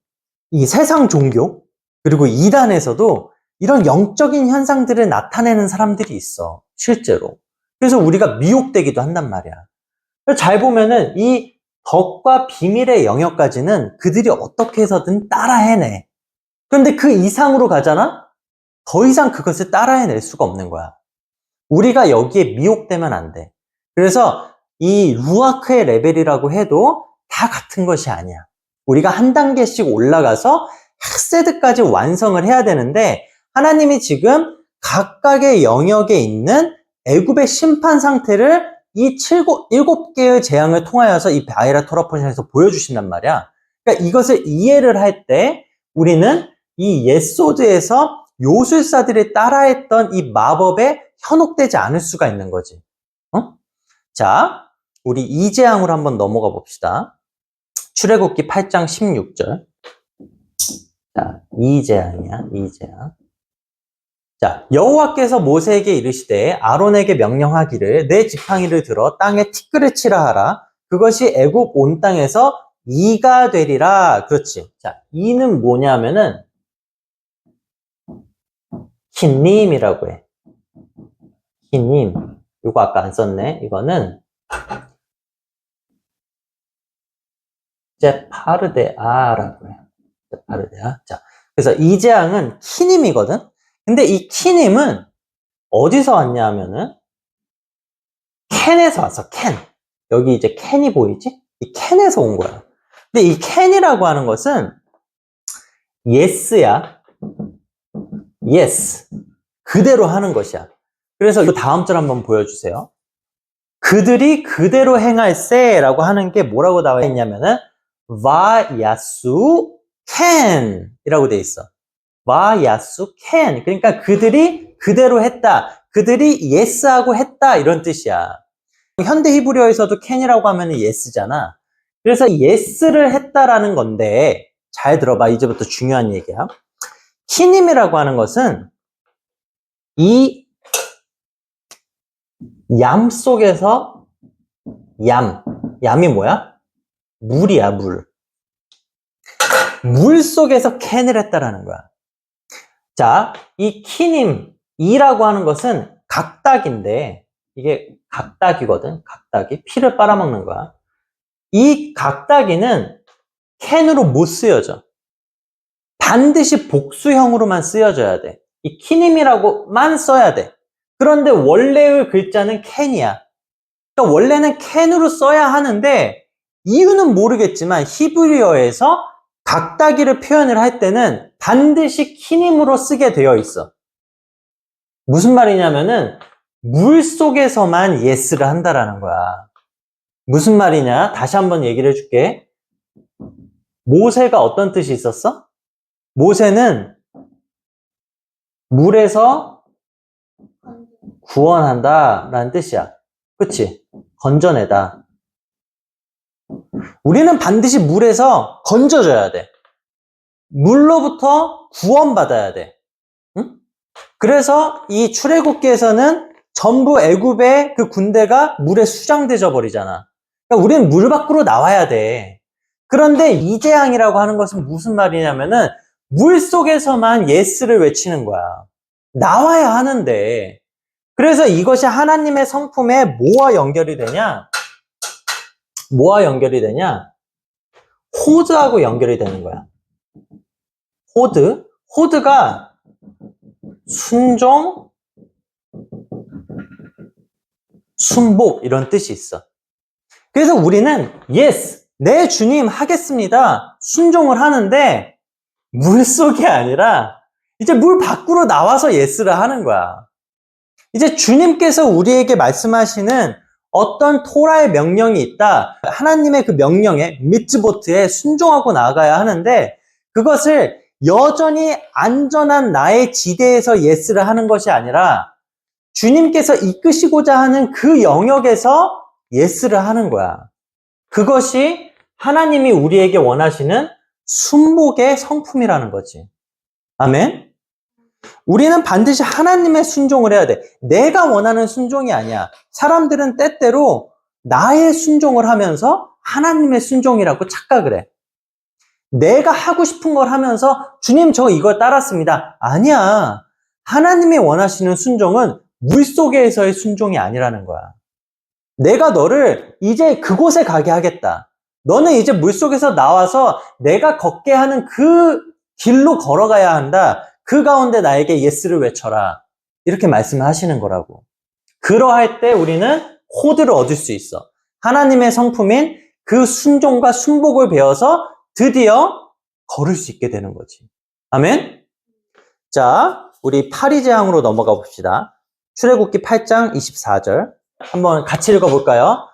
이 세상 종교 그리고 이단에서도 이런 영적인 현상들을 나타내는 사람들이 있어. 실제로. 그래서 우리가 미혹되기도 한단 말이야. 잘 보면은 이 덕과 비밀의 영역까지는 그들이 어떻게 해서든 따라 해내. 그런데 그 이상으로 가잖아? 더 이상 그것을 따라 해낼 수가 없는 거야. 우리가 여기에 미혹되면 안 돼. 그래서 이 루아크의 레벨이라고 해도 다 같은 것이 아니야. 우리가 한 단계씩 올라가서 헤세드까지 완성을 해야 되는데 하나님이 지금 각각의 영역에 있는 애굽의 심판 상태를 이 7개의 재앙을 통하여서 이 바에라 토라포션에서 보여주신단 말이야. 그러니까 이것을 이해를 할 때 우리는 이 예소드에서 요술사들이 따라했던 이 마법에 현혹되지 않을 수가 있는 거지. 자, 우리 이 재앙으로 한번 넘어가 봅시다. 출애굽기 8장 16절. 자, 이 재앙이야, 이 재앙. 자, 여호와께서 모세에게 이르시되 아론에게 명령하기를 내 지팡이를 들어 땅에 티끌을 치라 하라. 그것이 애굽 온 땅에서 이가 되리라. 그렇지. 자, 이는 뭐냐면은 킨님이라고 해. 킨님. 이거 아까 안 썼네. 이거는 제파르데아라고 해. 제파르데아. 자, 그래서 이 재앙은 키님이거든. 근데 이 키님은 어디서 왔냐 하면은 캔에서 왔어. 캔. 여기 이제 캔이 보이지? 이 캔에서 온 거야. 근데 이 캔이라고 하는 것은 yes야. yes. 그대로 하는 것이야. 그래서 이 다음 절 한번 보여주세요. 그들이 그대로 행할세라고 하는 게 뭐라고 나와 있냐면은 vayasu can 이라고 돼 있어. vayasu can. 그러니까 그들이 그대로 했다. 그들이 yes하고 했다. 이런 뜻이야. 현대 히브리어에서도 can이라고 하면 yes잖아. 그래서 yes를 했다라는 건데 잘 들어봐. 이제부터 중요한 얘기야. 키님이라고 하는 것은 이 얌 속에서 얌이 뭐야? 물이야, 물. 물 속에서 캔을 했다라는 거야. 자, 이 키님, 이라고 하는 것은 각닭인데, 이게 각닭이거든, 각닭이. 피를 빨아먹는 거야. 이 각닭이는 캔으로 못 쓰여져. 반드시 복수형으로만 쓰여져야 돼. 이 키님이라고만 써야 돼. 그런데 원래의 글자는 캔이야. 그러니까 원래는 can으로 써야 하는데 이유는 모르겠지만 히브리어에서 닥다기를 표현을 할 때는 반드시 키님으로 쓰게 되어 있어. 무슨 말이냐면은 물 속에서만 yes를 한다라는 거야. 무슨 말이냐? 다시 한번 얘기를 해줄게. 모세가 어떤 뜻이 있었어? 모세는 물에서 구원한다 라는 뜻이야. 그치? 건져내다. 우리는 반드시 물에서 건져줘야 돼. 물로부터 구원받아야 돼. 응? 그래서 이 출애굽기에서는 전부 애굽의 그 군대가 물에 수장되져 버리잖아. 그러니까 우리는 물 밖으로 나와야 돼. 그런데 이재앙이라고 하는 것은 무슨 말이냐면은 물 속에서만 예스를 외치는 거야. 나와야 하는데. 그래서 이것이 하나님의 성품에 뭐와 연결이 되냐? 뭐와 연결이 되냐? 호드하고 연결이 되는 거야. 호드. 호드가 순종, 순복 이런 뜻이 있어. 그래서 우리는 yes, 네 주님 하겠습니다. 순종을 하는데 물속이 아니라 이제 물 밖으로 나와서 yes를 하는 거야. 이제 주님께서 우리에게 말씀하시는 어떤 토라의 명령이 있다. 하나님의 그 명령에 미츠보트에 순종하고 나아가야 하는데 그것을 여전히 안전한 나의 지대에서 yes를 하는 것이 아니라 주님께서 이끄시고자 하는 그 영역에서 yes를 하는 거야. 그것이 하나님이 우리에게 원하시는 순복의 성품이라는 거지. 아멘? 우리는 반드시 하나님의 순종을 해야 돼. 내가 원하는 순종이 아니야. 사람들은 때때로 나의 순종을 하면서 하나님의 순종이라고 착각을 해. 내가 하고 싶은 걸 하면서 주님 저 이걸 따랐습니다. 아니야. 하나님이 원하시는 순종은 물속에서의 순종이 아니라는 거야. 내가 너를 이제 그곳에 가게 하겠다. 너는 이제 물속에서 나와서 내가 걷게 하는 그 길로 걸어가야 한다. 그 가운데 나에게 예스를 외쳐라. 이렇게 말씀을 하시는 거라고. 그러할 때 우리는 호드를 얻을 수 있어. 하나님의 성품인 그 순종과 순복을 배워서 드디어 걸을 수 있게 되는 거지. 아멘? 자, 우리 파리제항으로 넘어가 봅시다. 출애굽기 8장 24절. 한번 같이 읽어볼까요?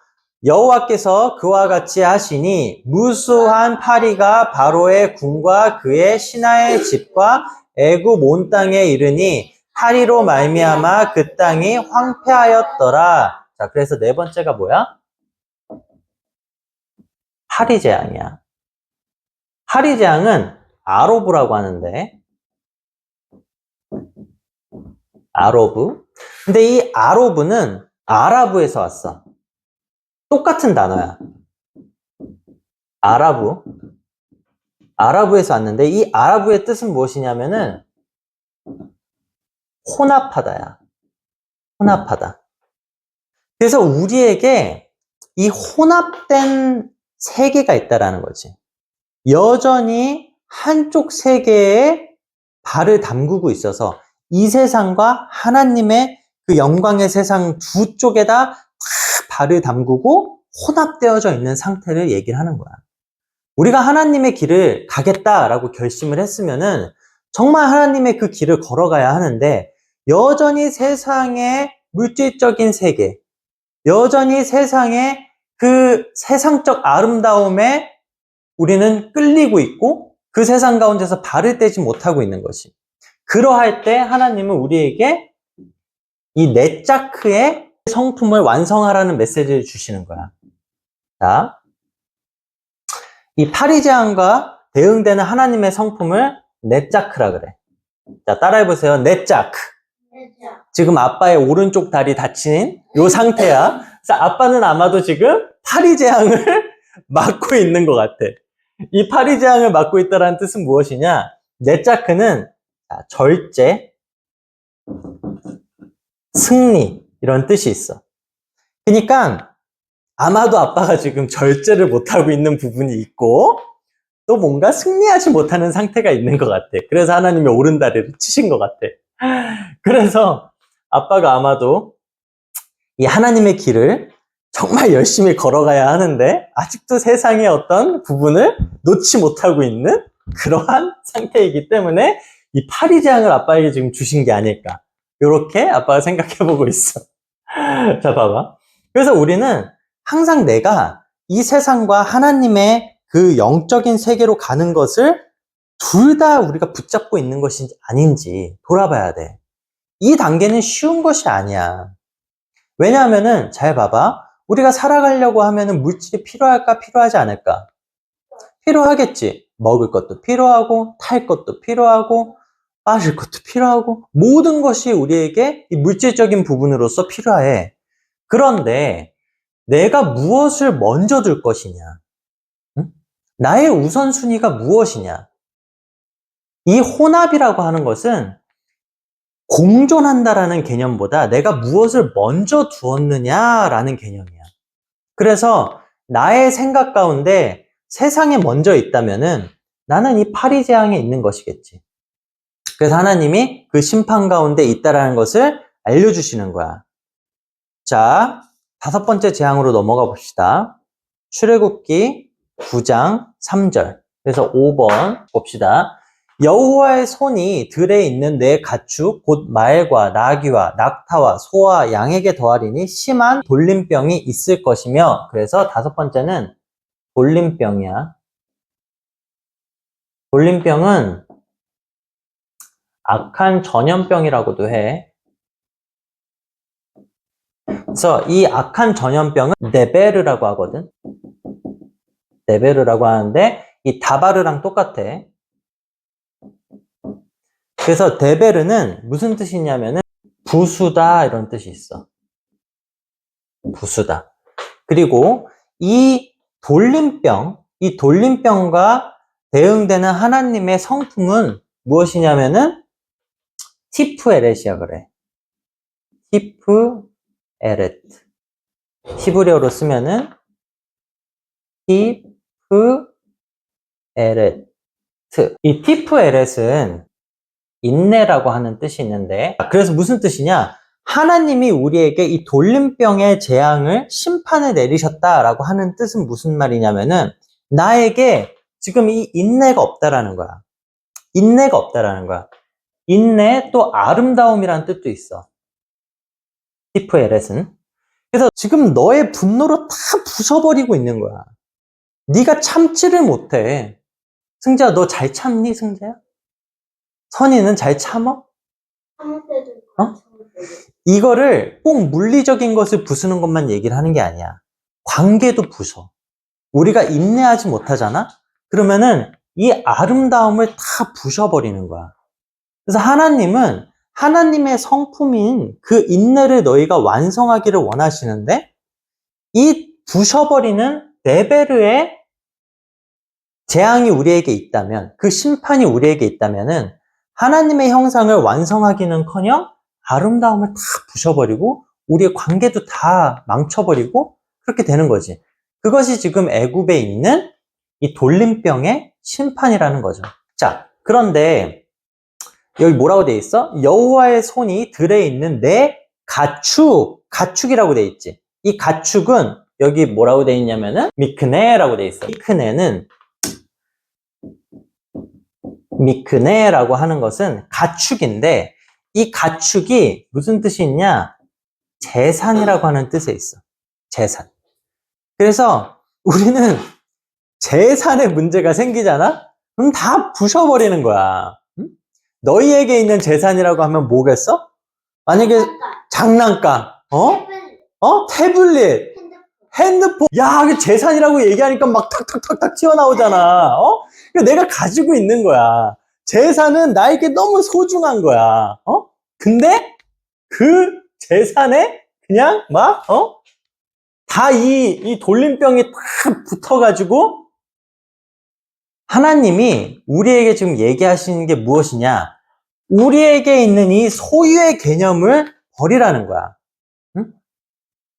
여호와께서 그와 같이 하시니 무수한 파리가 바로의 궁과 그의 신하의 집과 애굽 온 땅에 이르니 파리로 말미암아 그 땅이 황폐하였더라. 자, 그래서 네 번째가 뭐야? 파리재앙이야. 파리재앙은 아로브라고 하는데 아로브. 근데 이 아로브는 아라브에서 왔어. 똑같은 단어야. 아라브. 아라브에서 왔는데 이 아라브의 뜻은 무엇이냐면은 혼합하다야. 혼합하다. 그래서 우리에게 이 혼합된 세계가 있다라는 거지. 여전히 한쪽 세계에 발을 담그고 있어서 이 세상과 하나님의 그 영광의 세상 두 쪽에다 발을 담그고 혼합되어져 있는 상태를 얘기를 하는 거야. 우리가 하나님의 길을 가겠다라고 결심을 했으면은 정말 하나님의 그 길을 걸어가야 하는데 여전히 세상의 물질적인 세계, 여전히 세상의 그 세상적 아름다움에 우리는 끌리고 있고 그 세상 가운데서 발을 떼지 못하고 있는 것이. 그러할 때 하나님은 우리에게 이 네자크의 성품을 완성하라는 메시지를 주시는 거야. 자, 이 파리제항과 대응되는 하나님의 성품을 네자크라 그래. 자, 따라해보세요. 네자크. 지금 아빠의 오른쪽 다리 다친 요 상태야. 그래서 아빠는 아마도 지금 파리제항을 맡고 있는 것 같아. 이 파리제항을 맡고 있다는 뜻은 무엇이냐? 네자크는 절제, 승리 이런 뜻이 있어. 그러니까 아마도 아빠가 지금 절제를 못하고 있는 부분이 있고 또 뭔가 승리하지 못하는 상태가 있는 것 같아. 그래서 하나님이 오른다리를 치신 것 같아. 그래서 아빠가 아마도 이 하나님의 길을 정말 열심히 걸어가야 하는데 아직도 세상의 어떤 부분을 놓지 못하고 있는 그러한 상태이기 때문에 이 파리재앙을 아빠에게 지금 주신 게 아닐까. 이렇게 아빠가 생각해보고 있어. 자, 봐봐. 그래서 우리는 항상 내가 이 세상과 하나님의 그 영적인 세계로 가는 것을 둘 다 우리가 붙잡고 있는 것인지 아닌지 돌아봐야 돼. 이 단계는 쉬운 것이 아니야. 왜냐하면은 잘 봐봐. 우리가 살아가려고 하면은 물질이 필요할까, 필요하지 않을까? 필요하겠지. 먹을 것도 필요하고, 탈 것도 필요하고, 마실 것도 필요하고, 모든 것이 우리에게 이 물질적인 부분으로서 필요해. 그런데 내가 무엇을 먼저 둘 것이냐? 응? 나의 우선순위가 무엇이냐? 이 혼합이라고 하는 것은 공존한다라는 개념보다 내가 무엇을 먼저 두었느냐라는 개념이야. 그래서 나의 생각 가운데 세상에 먼저 있다면은 나는 이 파리재앙에 있는 것이겠지. 그래서 하나님이 그 심판 가운데 있다라는 것을 알려주시는 거야. 자, 5번째 재앙으로 넘어가 봅시다. 출애굽기 9장 3절. 그래서 5번 봅시다. 여호와의 손이 들에 있는 내 가축 곧 말과 나귀와 낙타와 소와 양에게 더하리니 심한 돌림병이 있을 것이며. 그래서 5번째는 돌림병이야. 돌림병은 악한 전염병이라고도 해. 그래서 이 악한 전염병은 네베르라고 하거든. 네베르라고 하는데 이 다바르랑 똑같아. 그래서 데베르는 무슨 뜻이냐면은 부수다 이런 뜻이 있어. 부수다. 그리고 이 돌림병과 대응되는 하나님의 성품은 무엇이냐면은 티프에렛이야 그래. 티프에렛. 히브리어로 쓰면은 티프에렛. 이 티프에렛은 인내라고 하는 뜻이 있는데, 그래서 무슨 뜻이냐? 하나님이 우리에게 이 돌림병의 재앙을 심판을 내리셨다라고 하는 뜻은 무슨 말이냐면은 나에게 지금 이 인내가 없다라는 거야. 인내가 없다라는 거야. 인내 또 아름다움이라는 뜻도 있어. 티프에렛은. 그래서 지금 너의 분노로 다 부숴버리고 있는 거야. 네가 참지를 못해. 승재야, 너 잘 참니, 승재야? 선이는 잘 참어? 참을 때도 있고 어? 안 참을 때도 있고. 이거를 꼭 물리적인 것을 부수는 것만 얘기를 하는 게 아니야. 관계도 부숴. 우리가 인내하지 못하잖아? 그러면은 이 아름다움을 다 부숴버리는 거야. 그래서 하나님은 하나님의 성품인 그 인내를 너희가 완성하기를 원하시는데 이 부숴버리는 레베르의 재앙이 우리에게 있다면, 그 심판이 우리에게 있다면은 하나님의 형상을 완성하기는커녕 아름다움을 다 부숴버리고 우리의 관계도 다 망쳐버리고 그렇게 되는 거지. 그것이 지금 애굽에 있는 이 돌림병의 심판이라는 거죠. 자, 그런데 여기 뭐라고 돼 있어? 여호와의 손이 들에 있는 내 가축이라고 돼 있지. 이 가축은 여기 뭐라고 돼 있냐면은 미크네라고 돼 있어. 미크네라고 하는 것은 가축인데 이 가축이 무슨 뜻이 있냐? 재산이라고 하는 뜻에 있어. 재산. 그래서 우리는 재산에 문제가 생기잖아? 그럼 다 부숴버리는 거야. 응? 너희에게 있는 재산이라고 하면 뭐겠어? 만약에 장난감, 태블릿, 핸드폰. 야, 그 재산이라고 얘기하니까 막 탁탁탁탁 튀어나오잖아. 내가 가지고 있는 거야. 재산은 나에게 너무 소중한 거야. 근데 그 재산에 그냥 막, 다 이 돌림병이 탁 붙어가지고 하나님이 우리에게 지금 얘기하시는 게 무엇이냐? 우리에게 있는 이 소유의 개념을 버리라는 거야. 응?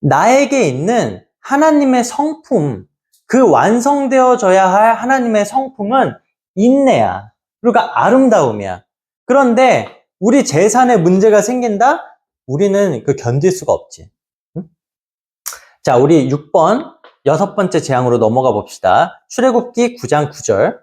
나에게 있는 하나님의 성품, 그 완성되어져야 할 하나님의 성품은 인내야. 그러니까 아름다움이야. 그런데 우리 재산에 문제가 생긴다? 우리는 그 견딜 수가 없지. 응? 자, 우리 6번, 6번째 재앙으로 넘어가 봅시다. 출애굽기 9장 9절.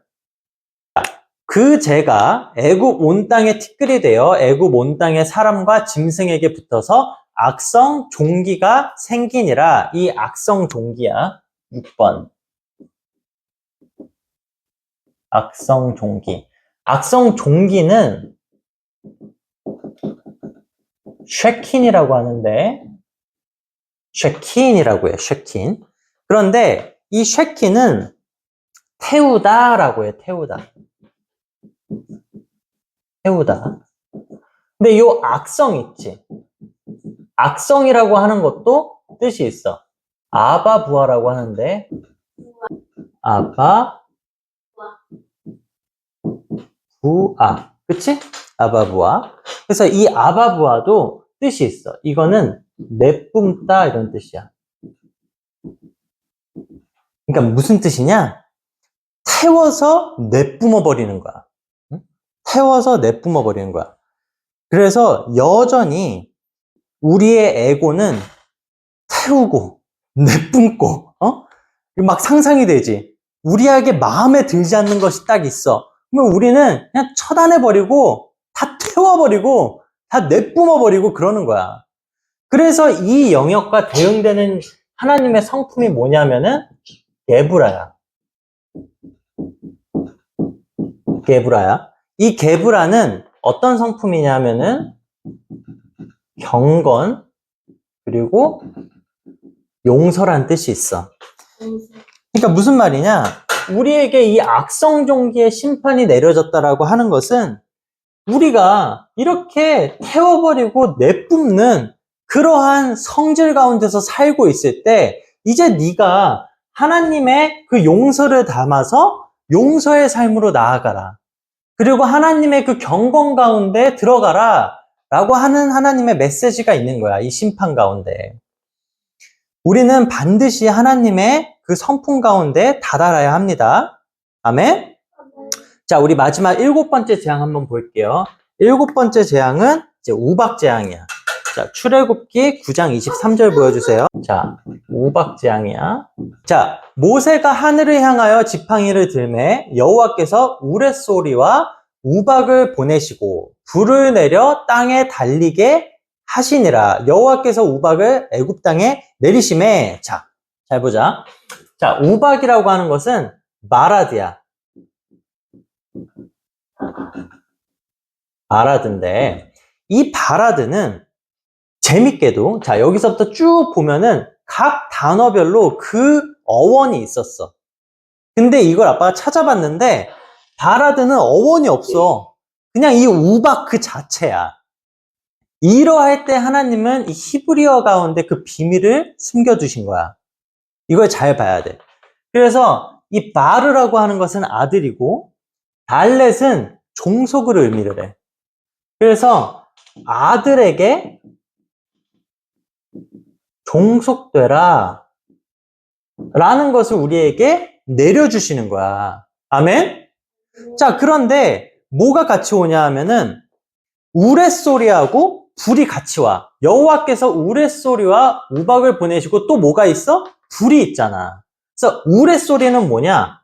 그 재가 애굽 온 땅에 티끌이 되어 애굽 온 땅의 사람과 짐승에게 붙어서 악성 종기가 생기니라. 이 악성 종기야. 6번. 악성 종기. 악성 종기는 쉐킨이라고 하는데, 쉐킨이라고 해요, 쉐킨. 그런데 이 쉐킨은 태우다라고 해요, 태우다. 태우다. 근데 이 악성 있지? 악성이라고 하는 것도 뜻이 있어. 아바부아라고 하는데, 아바부아. 그치? 아바부아. 그래서 이 아바부아도 뜻이 있어. 이거는 내뿜다 이런 뜻이야. 그러니까 무슨 뜻이냐? 태워서 내뿜어 버리는 거야. 응? 태워서 내뿜어 버리는 거야. 그래서 여전히 우리의 에고는 태우고 내뿜고 막 상상이 되지. 우리에게 마음에 들지 않는 것이 딱 있어. 그러면 우리는 그냥 처단해버리고 다 태워버리고 다 내뿜어버리고 그러는 거야. 그래서 이 영역과 대응되는 하나님의 성품이 뭐냐면은 게브라야. 게브라야. 이 게브라는 어떤 성품이냐면은 경건 그리고 용서란 뜻이 있어. 그러니까 무슨 말이냐? 우리에게 이 악성 종기의 심판이 내려졌다라고 하는 것은 우리가 이렇게 태워버리고 내뿜는 그러한 성질 가운데서 살고 있을 때 이제 네가 하나님의 그 용서를 담아서 용서의 삶으로 나아가라. 그리고 하나님의 그 경건 가운데 들어가라 라고 하는 하나님의 메시지가 있는 거야. 이 심판 가운데. 우리는 반드시 하나님의 그 성품 가운데 다다라야 합니다. 아멘? 자, 우리 마지막 7번째 재앙 한번 볼게요. 7번째 재앙은 이제 우박 재앙이야. 자, 출애굽기 9장 23절 보여주세요. 자, 우박 재앙이야. 자, 모세가 하늘을 향하여 지팡이를 들매 여호와께서 우레소리와 우박을 보내시고 불을 내려 땅에 달리게 하시니라. 여호와께서 우박을 애굽 땅에 내리심에. 자, 잘 보자. 자, 우박이라고 하는 것은 마라드야. 바라드인데 이 바라드는 재밌게도 자 여기서부터 쭉 보면은 각 단어별로 그 어원이 있었어. 근데 이걸 아빠가 찾아봤는데 바라드는 어원이 없어. 그냥 이 우박 그 자체야. 이러할 때 하나님은 이 히브리어 가운데 그 비밀을 숨겨두신 거야. 이걸 잘 봐야 돼. 그래서 이 바르라고 하는 것은 아들이고 달렛은 종속을 의미를 해. 그래서 아들에게 종속되라 라는 것을 우리에게 내려주시는 거야. 아멘? 자, 그런데 뭐가 같이 오냐 하면은 우레소리하고 불이 같이 와. 여호와께서 우레소리와 우박을 보내시고 또 뭐가 있어? 불이 있잖아. 그래서 우레소리는 뭐냐?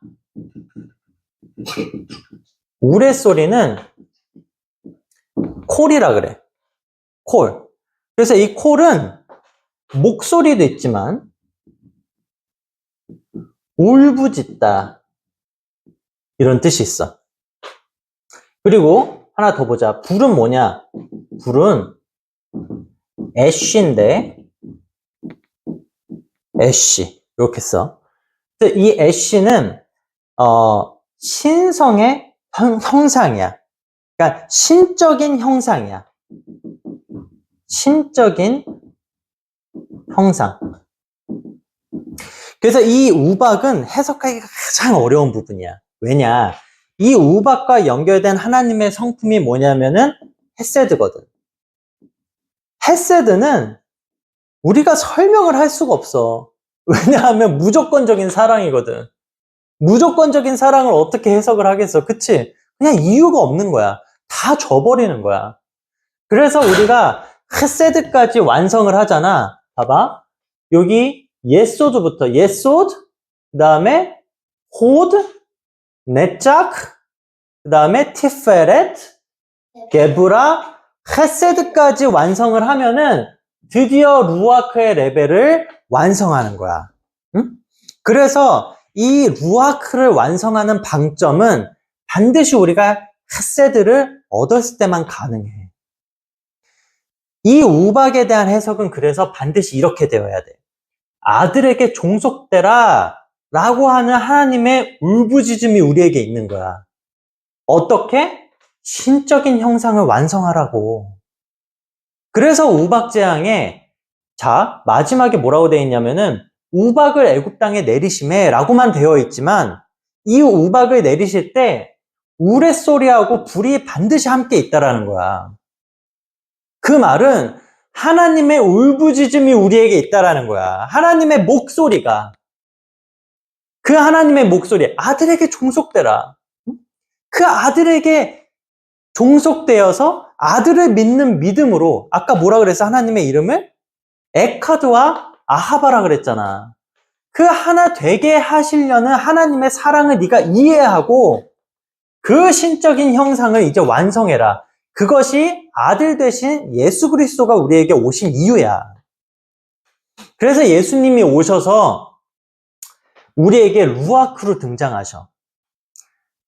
우레소리는 콜이라 그래. 콜. 그래서 이 콜은 목소리도 있지만 울부짖다 이런 뜻이 있어. 그리고 하나 더 보자. 불은 뭐냐? 불은 애쉬인데 애쉬 이렇게 써. 이 애쉬는 신성의 형상이야. 그러니까 신적인 형상이야. 신적인 형상. 그래서 이 우박은 해석하기가 가장 어려운 부분이야. 왜냐? 이 우박과 연결된 하나님의 성품이 뭐냐면은 헤세드거든. 헤세드는 우리가 설명을 할 수가 없어. 왜냐하면 무조건적인 사랑이거든. 무조건적인 사랑을 어떻게 해석을 하겠어? 그치? 그냥 이유가 없는 거야. 다 줘버리는 거야. 그래서 우리가 헤세드까지 완성을 하잖아. 봐봐. 여기 예소드부터 예소드, 그 다음에 호드, 네짝, 그 다음에 티페렛, 게브라, 헤세드까지 완성을 하면은 드디어 루아크의 레벨을 완성하는 거야. 응? 그래서 이 루아크를 완성하는 방점은 반드시 우리가 헤세드를 얻었을 때만 가능해. 이 우박에 대한 해석은 그래서 반드시 이렇게 되어야 돼. 아들에게 종속되라 라고 하는 하나님의 울부짖음이 우리에게 있는 거야. 어떻게? 신적인 형상을 완성하라고. 그래서 우박재앙에 자 마지막에 뭐라고 되어 있냐면은 우박을 애굽 땅에 내리심에 라고만 되어 있지만 이 우박을 내리실 때 우레소리하고 불이 반드시 함께 있다라는 거야. 그 말은 하나님의 울부짖음이 우리에게 있다라는 거야. 하나님의 목소리가. 그 하나님의 목소리, 아들에게 종속되라. 그 아들에게 종속되어서 아들을 믿는 믿음으로, 아까 뭐라 그랬어? 하나님의 이름을? 에카드와 아하바라 그랬잖아. 그 하나 되게 하시려는 하나님의 사랑을 네가 이해하고 그 신적인 형상을 이제 완성해라. 그것이 아들 되신 예수 그리스도가 우리에게 오신 이유야. 그래서 예수님이 오셔서 우리에게 루아크로 등장하셔.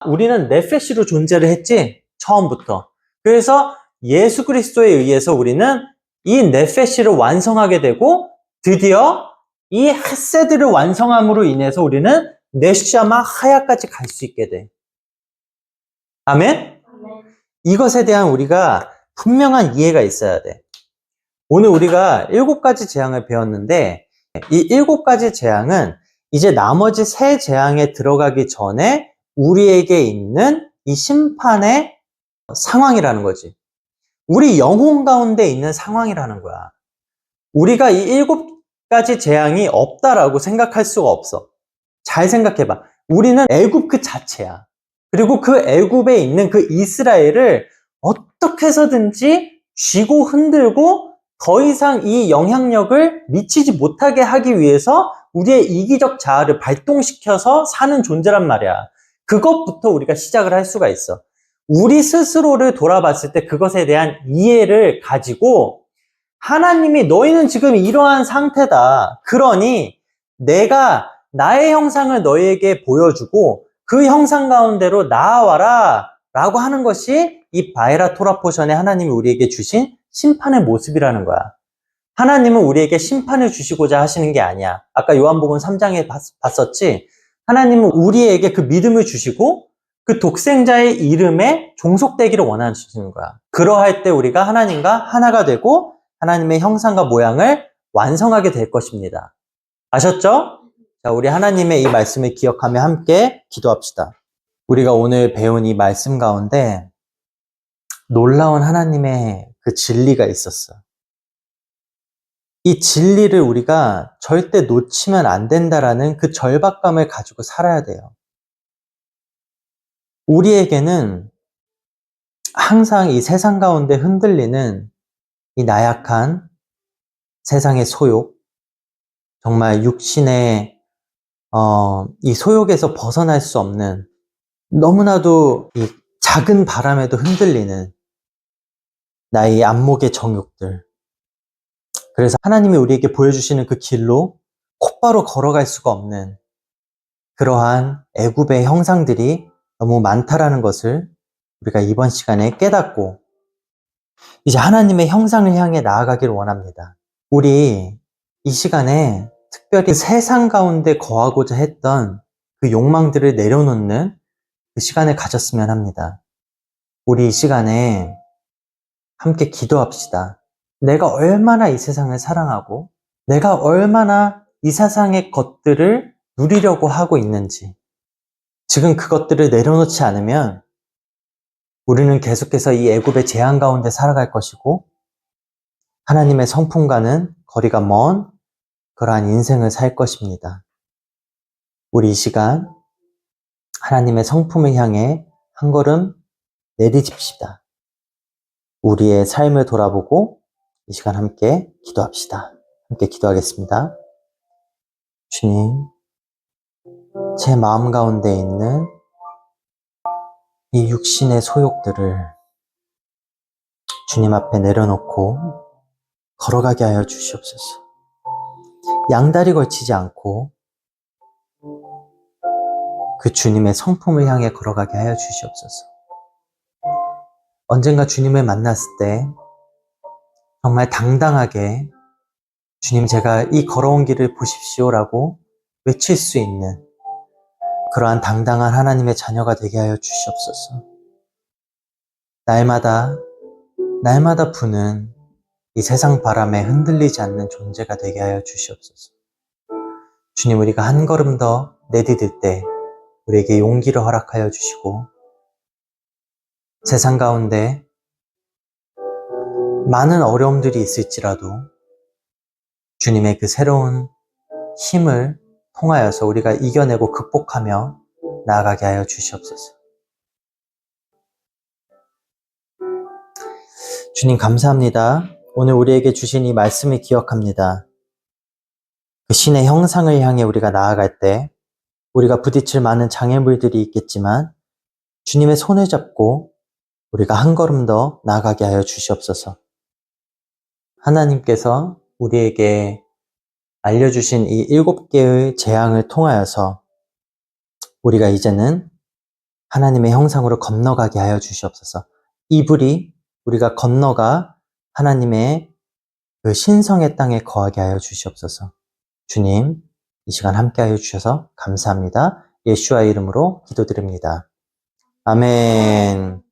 우리는 네페시로 존재를 했지, 처음부터. 그래서 예수 그리스도에 의해서 우리는 이 네페시를 완성하게 되고 드디어 이 헤세드를 완성함으로 인해서 우리는 네샤마 하야까지 갈 수 있게 돼. 아멘? 이것에 대한 우리가 분명한 이해가 있어야 돼. 오늘 우리가 7가지 재앙을 배웠는데 이 7가지 재앙은 이제 나머지 3재앙에 들어가기 전에 우리에게 있는 이 심판의 상황이라는 거지. 우리 영혼 가운데 있는 상황이라는 거야. 우리가 이 7가지 재앙이 없다라고 생각할 수가 없어. 잘 생각해봐. 우리는 애굽 그 자체야. 그리고 그 애굽에 있는 그 이스라엘을 어떻게 해서든지 쥐고 흔들고 더 이상 이 영향력을 미치지 못하게 하기 위해서 우리의 이기적 자아를 발동시켜서 사는 존재란 말이야. 그것부터 우리가 시작을 할 수가 있어. 우리 스스로를 돌아봤을 때 그것에 대한 이해를 가지고 하나님이 너희는 지금 이러한 상태다. 그러니 내가 나의 형상을 너희에게 보여주고 그 형상 가운데로 나아와라 라고 하는 것이 이 바에라 토라 포션에 하나님이 우리에게 주신 심판의 모습이라는 거야. 하나님은 우리에게 심판을 주시고자 하시는 게 아니야. 아까 요한복음 3장에 봤었지? 하나님은 우리에게 그 믿음을 주시고 그 독생자의 이름에 종속되기를 원하시는 거야. 그러할 때 우리가 하나님과 하나가 되고 하나님의 형상과 모양을 완성하게 될 것입니다. 아셨죠? 자, 우리 하나님의 이 말씀을 기억하며 함께 기도합시다. 우리가 오늘 배운 이 말씀 가운데 놀라운 하나님의 그 진리가 있었어. 이 진리를 우리가 절대 놓치면 안 된다라는 그 절박감을 가지고 살아야 돼요. 우리에게는 항상 이 세상 가운데 흔들리는 이 나약한 세상의 소욕, 정말 육신의 이 소욕에서 벗어날 수 없는 너무나도 이 작은 바람에도 흔들리는 나의 안목의 정욕들. 그래서 하나님이 우리에게 보여주시는 그 길로 곧바로 걸어갈 수가 없는 그러한 애굽의 형상들이 너무 많다라는 것을 우리가 이번 시간에 깨닫고 이제 하나님의 형상을 향해 나아가기를 원합니다. 우리 이 시간에 특별히 세상 가운데 거하고자 했던 그 욕망들을 내려놓는 그 시간을 가졌으면 합니다. 우리 이 시간에 함께 기도합시다. 내가 얼마나 이 세상을 사랑하고 내가 얼마나 이 세상의 것들을 누리려고 하고 있는지 지금 그것들을 내려놓지 않으면 우리는 계속해서 이 애굽의 재앙 가운데 살아갈 것이고 하나님의 성품과는 거리가 먼 그러한 인생을 살 것입니다. 우리 이 시간 하나님의 성품을 향해 한 걸음 내디딥시다. 우리의 삶을 돌아보고 이 시간 함께 기도합시다. 함께 기도하겠습니다. 주님, 제 마음 가운데 있는 이 육신의 소욕들을 주님 앞에 내려놓고 걸어가게 하여 주시옵소서. 양다리 걸치지 않고 그 주님의 성품을 향해 걸어가게 하여 주시옵소서. 언젠가 주님을 만났을 때 정말 당당하게 주님, 제가 이 걸어온 길을 보십시오라고 외칠 수 있는 그러한 당당한 하나님의 자녀가 되게 하여 주시옵소서. 날마다 부는 이 세상 바람에 흔들리지 않는 존재가 되게 하여 주시옵소서. 주님, 우리가 한 걸음 더 내디딜 때 우리에게 용기를 허락하여 주시고 세상 가운데 많은 어려움들이 있을지라도 주님의 그 새로운 힘을 통하여서 우리가 이겨내고 극복하며 나아가게 하여 주시옵소서. 주님, 감사합니다. 오늘 우리에게 주신 이 말씀을 기억합니다. 그 신의 형상을 향해 우리가 나아갈 때 우리가 부딪힐 많은 장애물들이 있겠지만 주님의 손을 잡고 우리가 한 걸음 더 나아가게 하여 주시옵소서. 하나님께서 우리에게 알려주신 이 7개의 재앙을 통하여서 우리가 이제는 하나님의 형상으로 건너가게 하여 주시옵소서. 이 불이 우리가 건너가 하나님의 그 신성의 땅에 거하게 하여 주시옵소서. 주님, 이 시간 함께 하여 주셔서 감사합니다. 예수와 이름으로 기도드립니다. 아멘.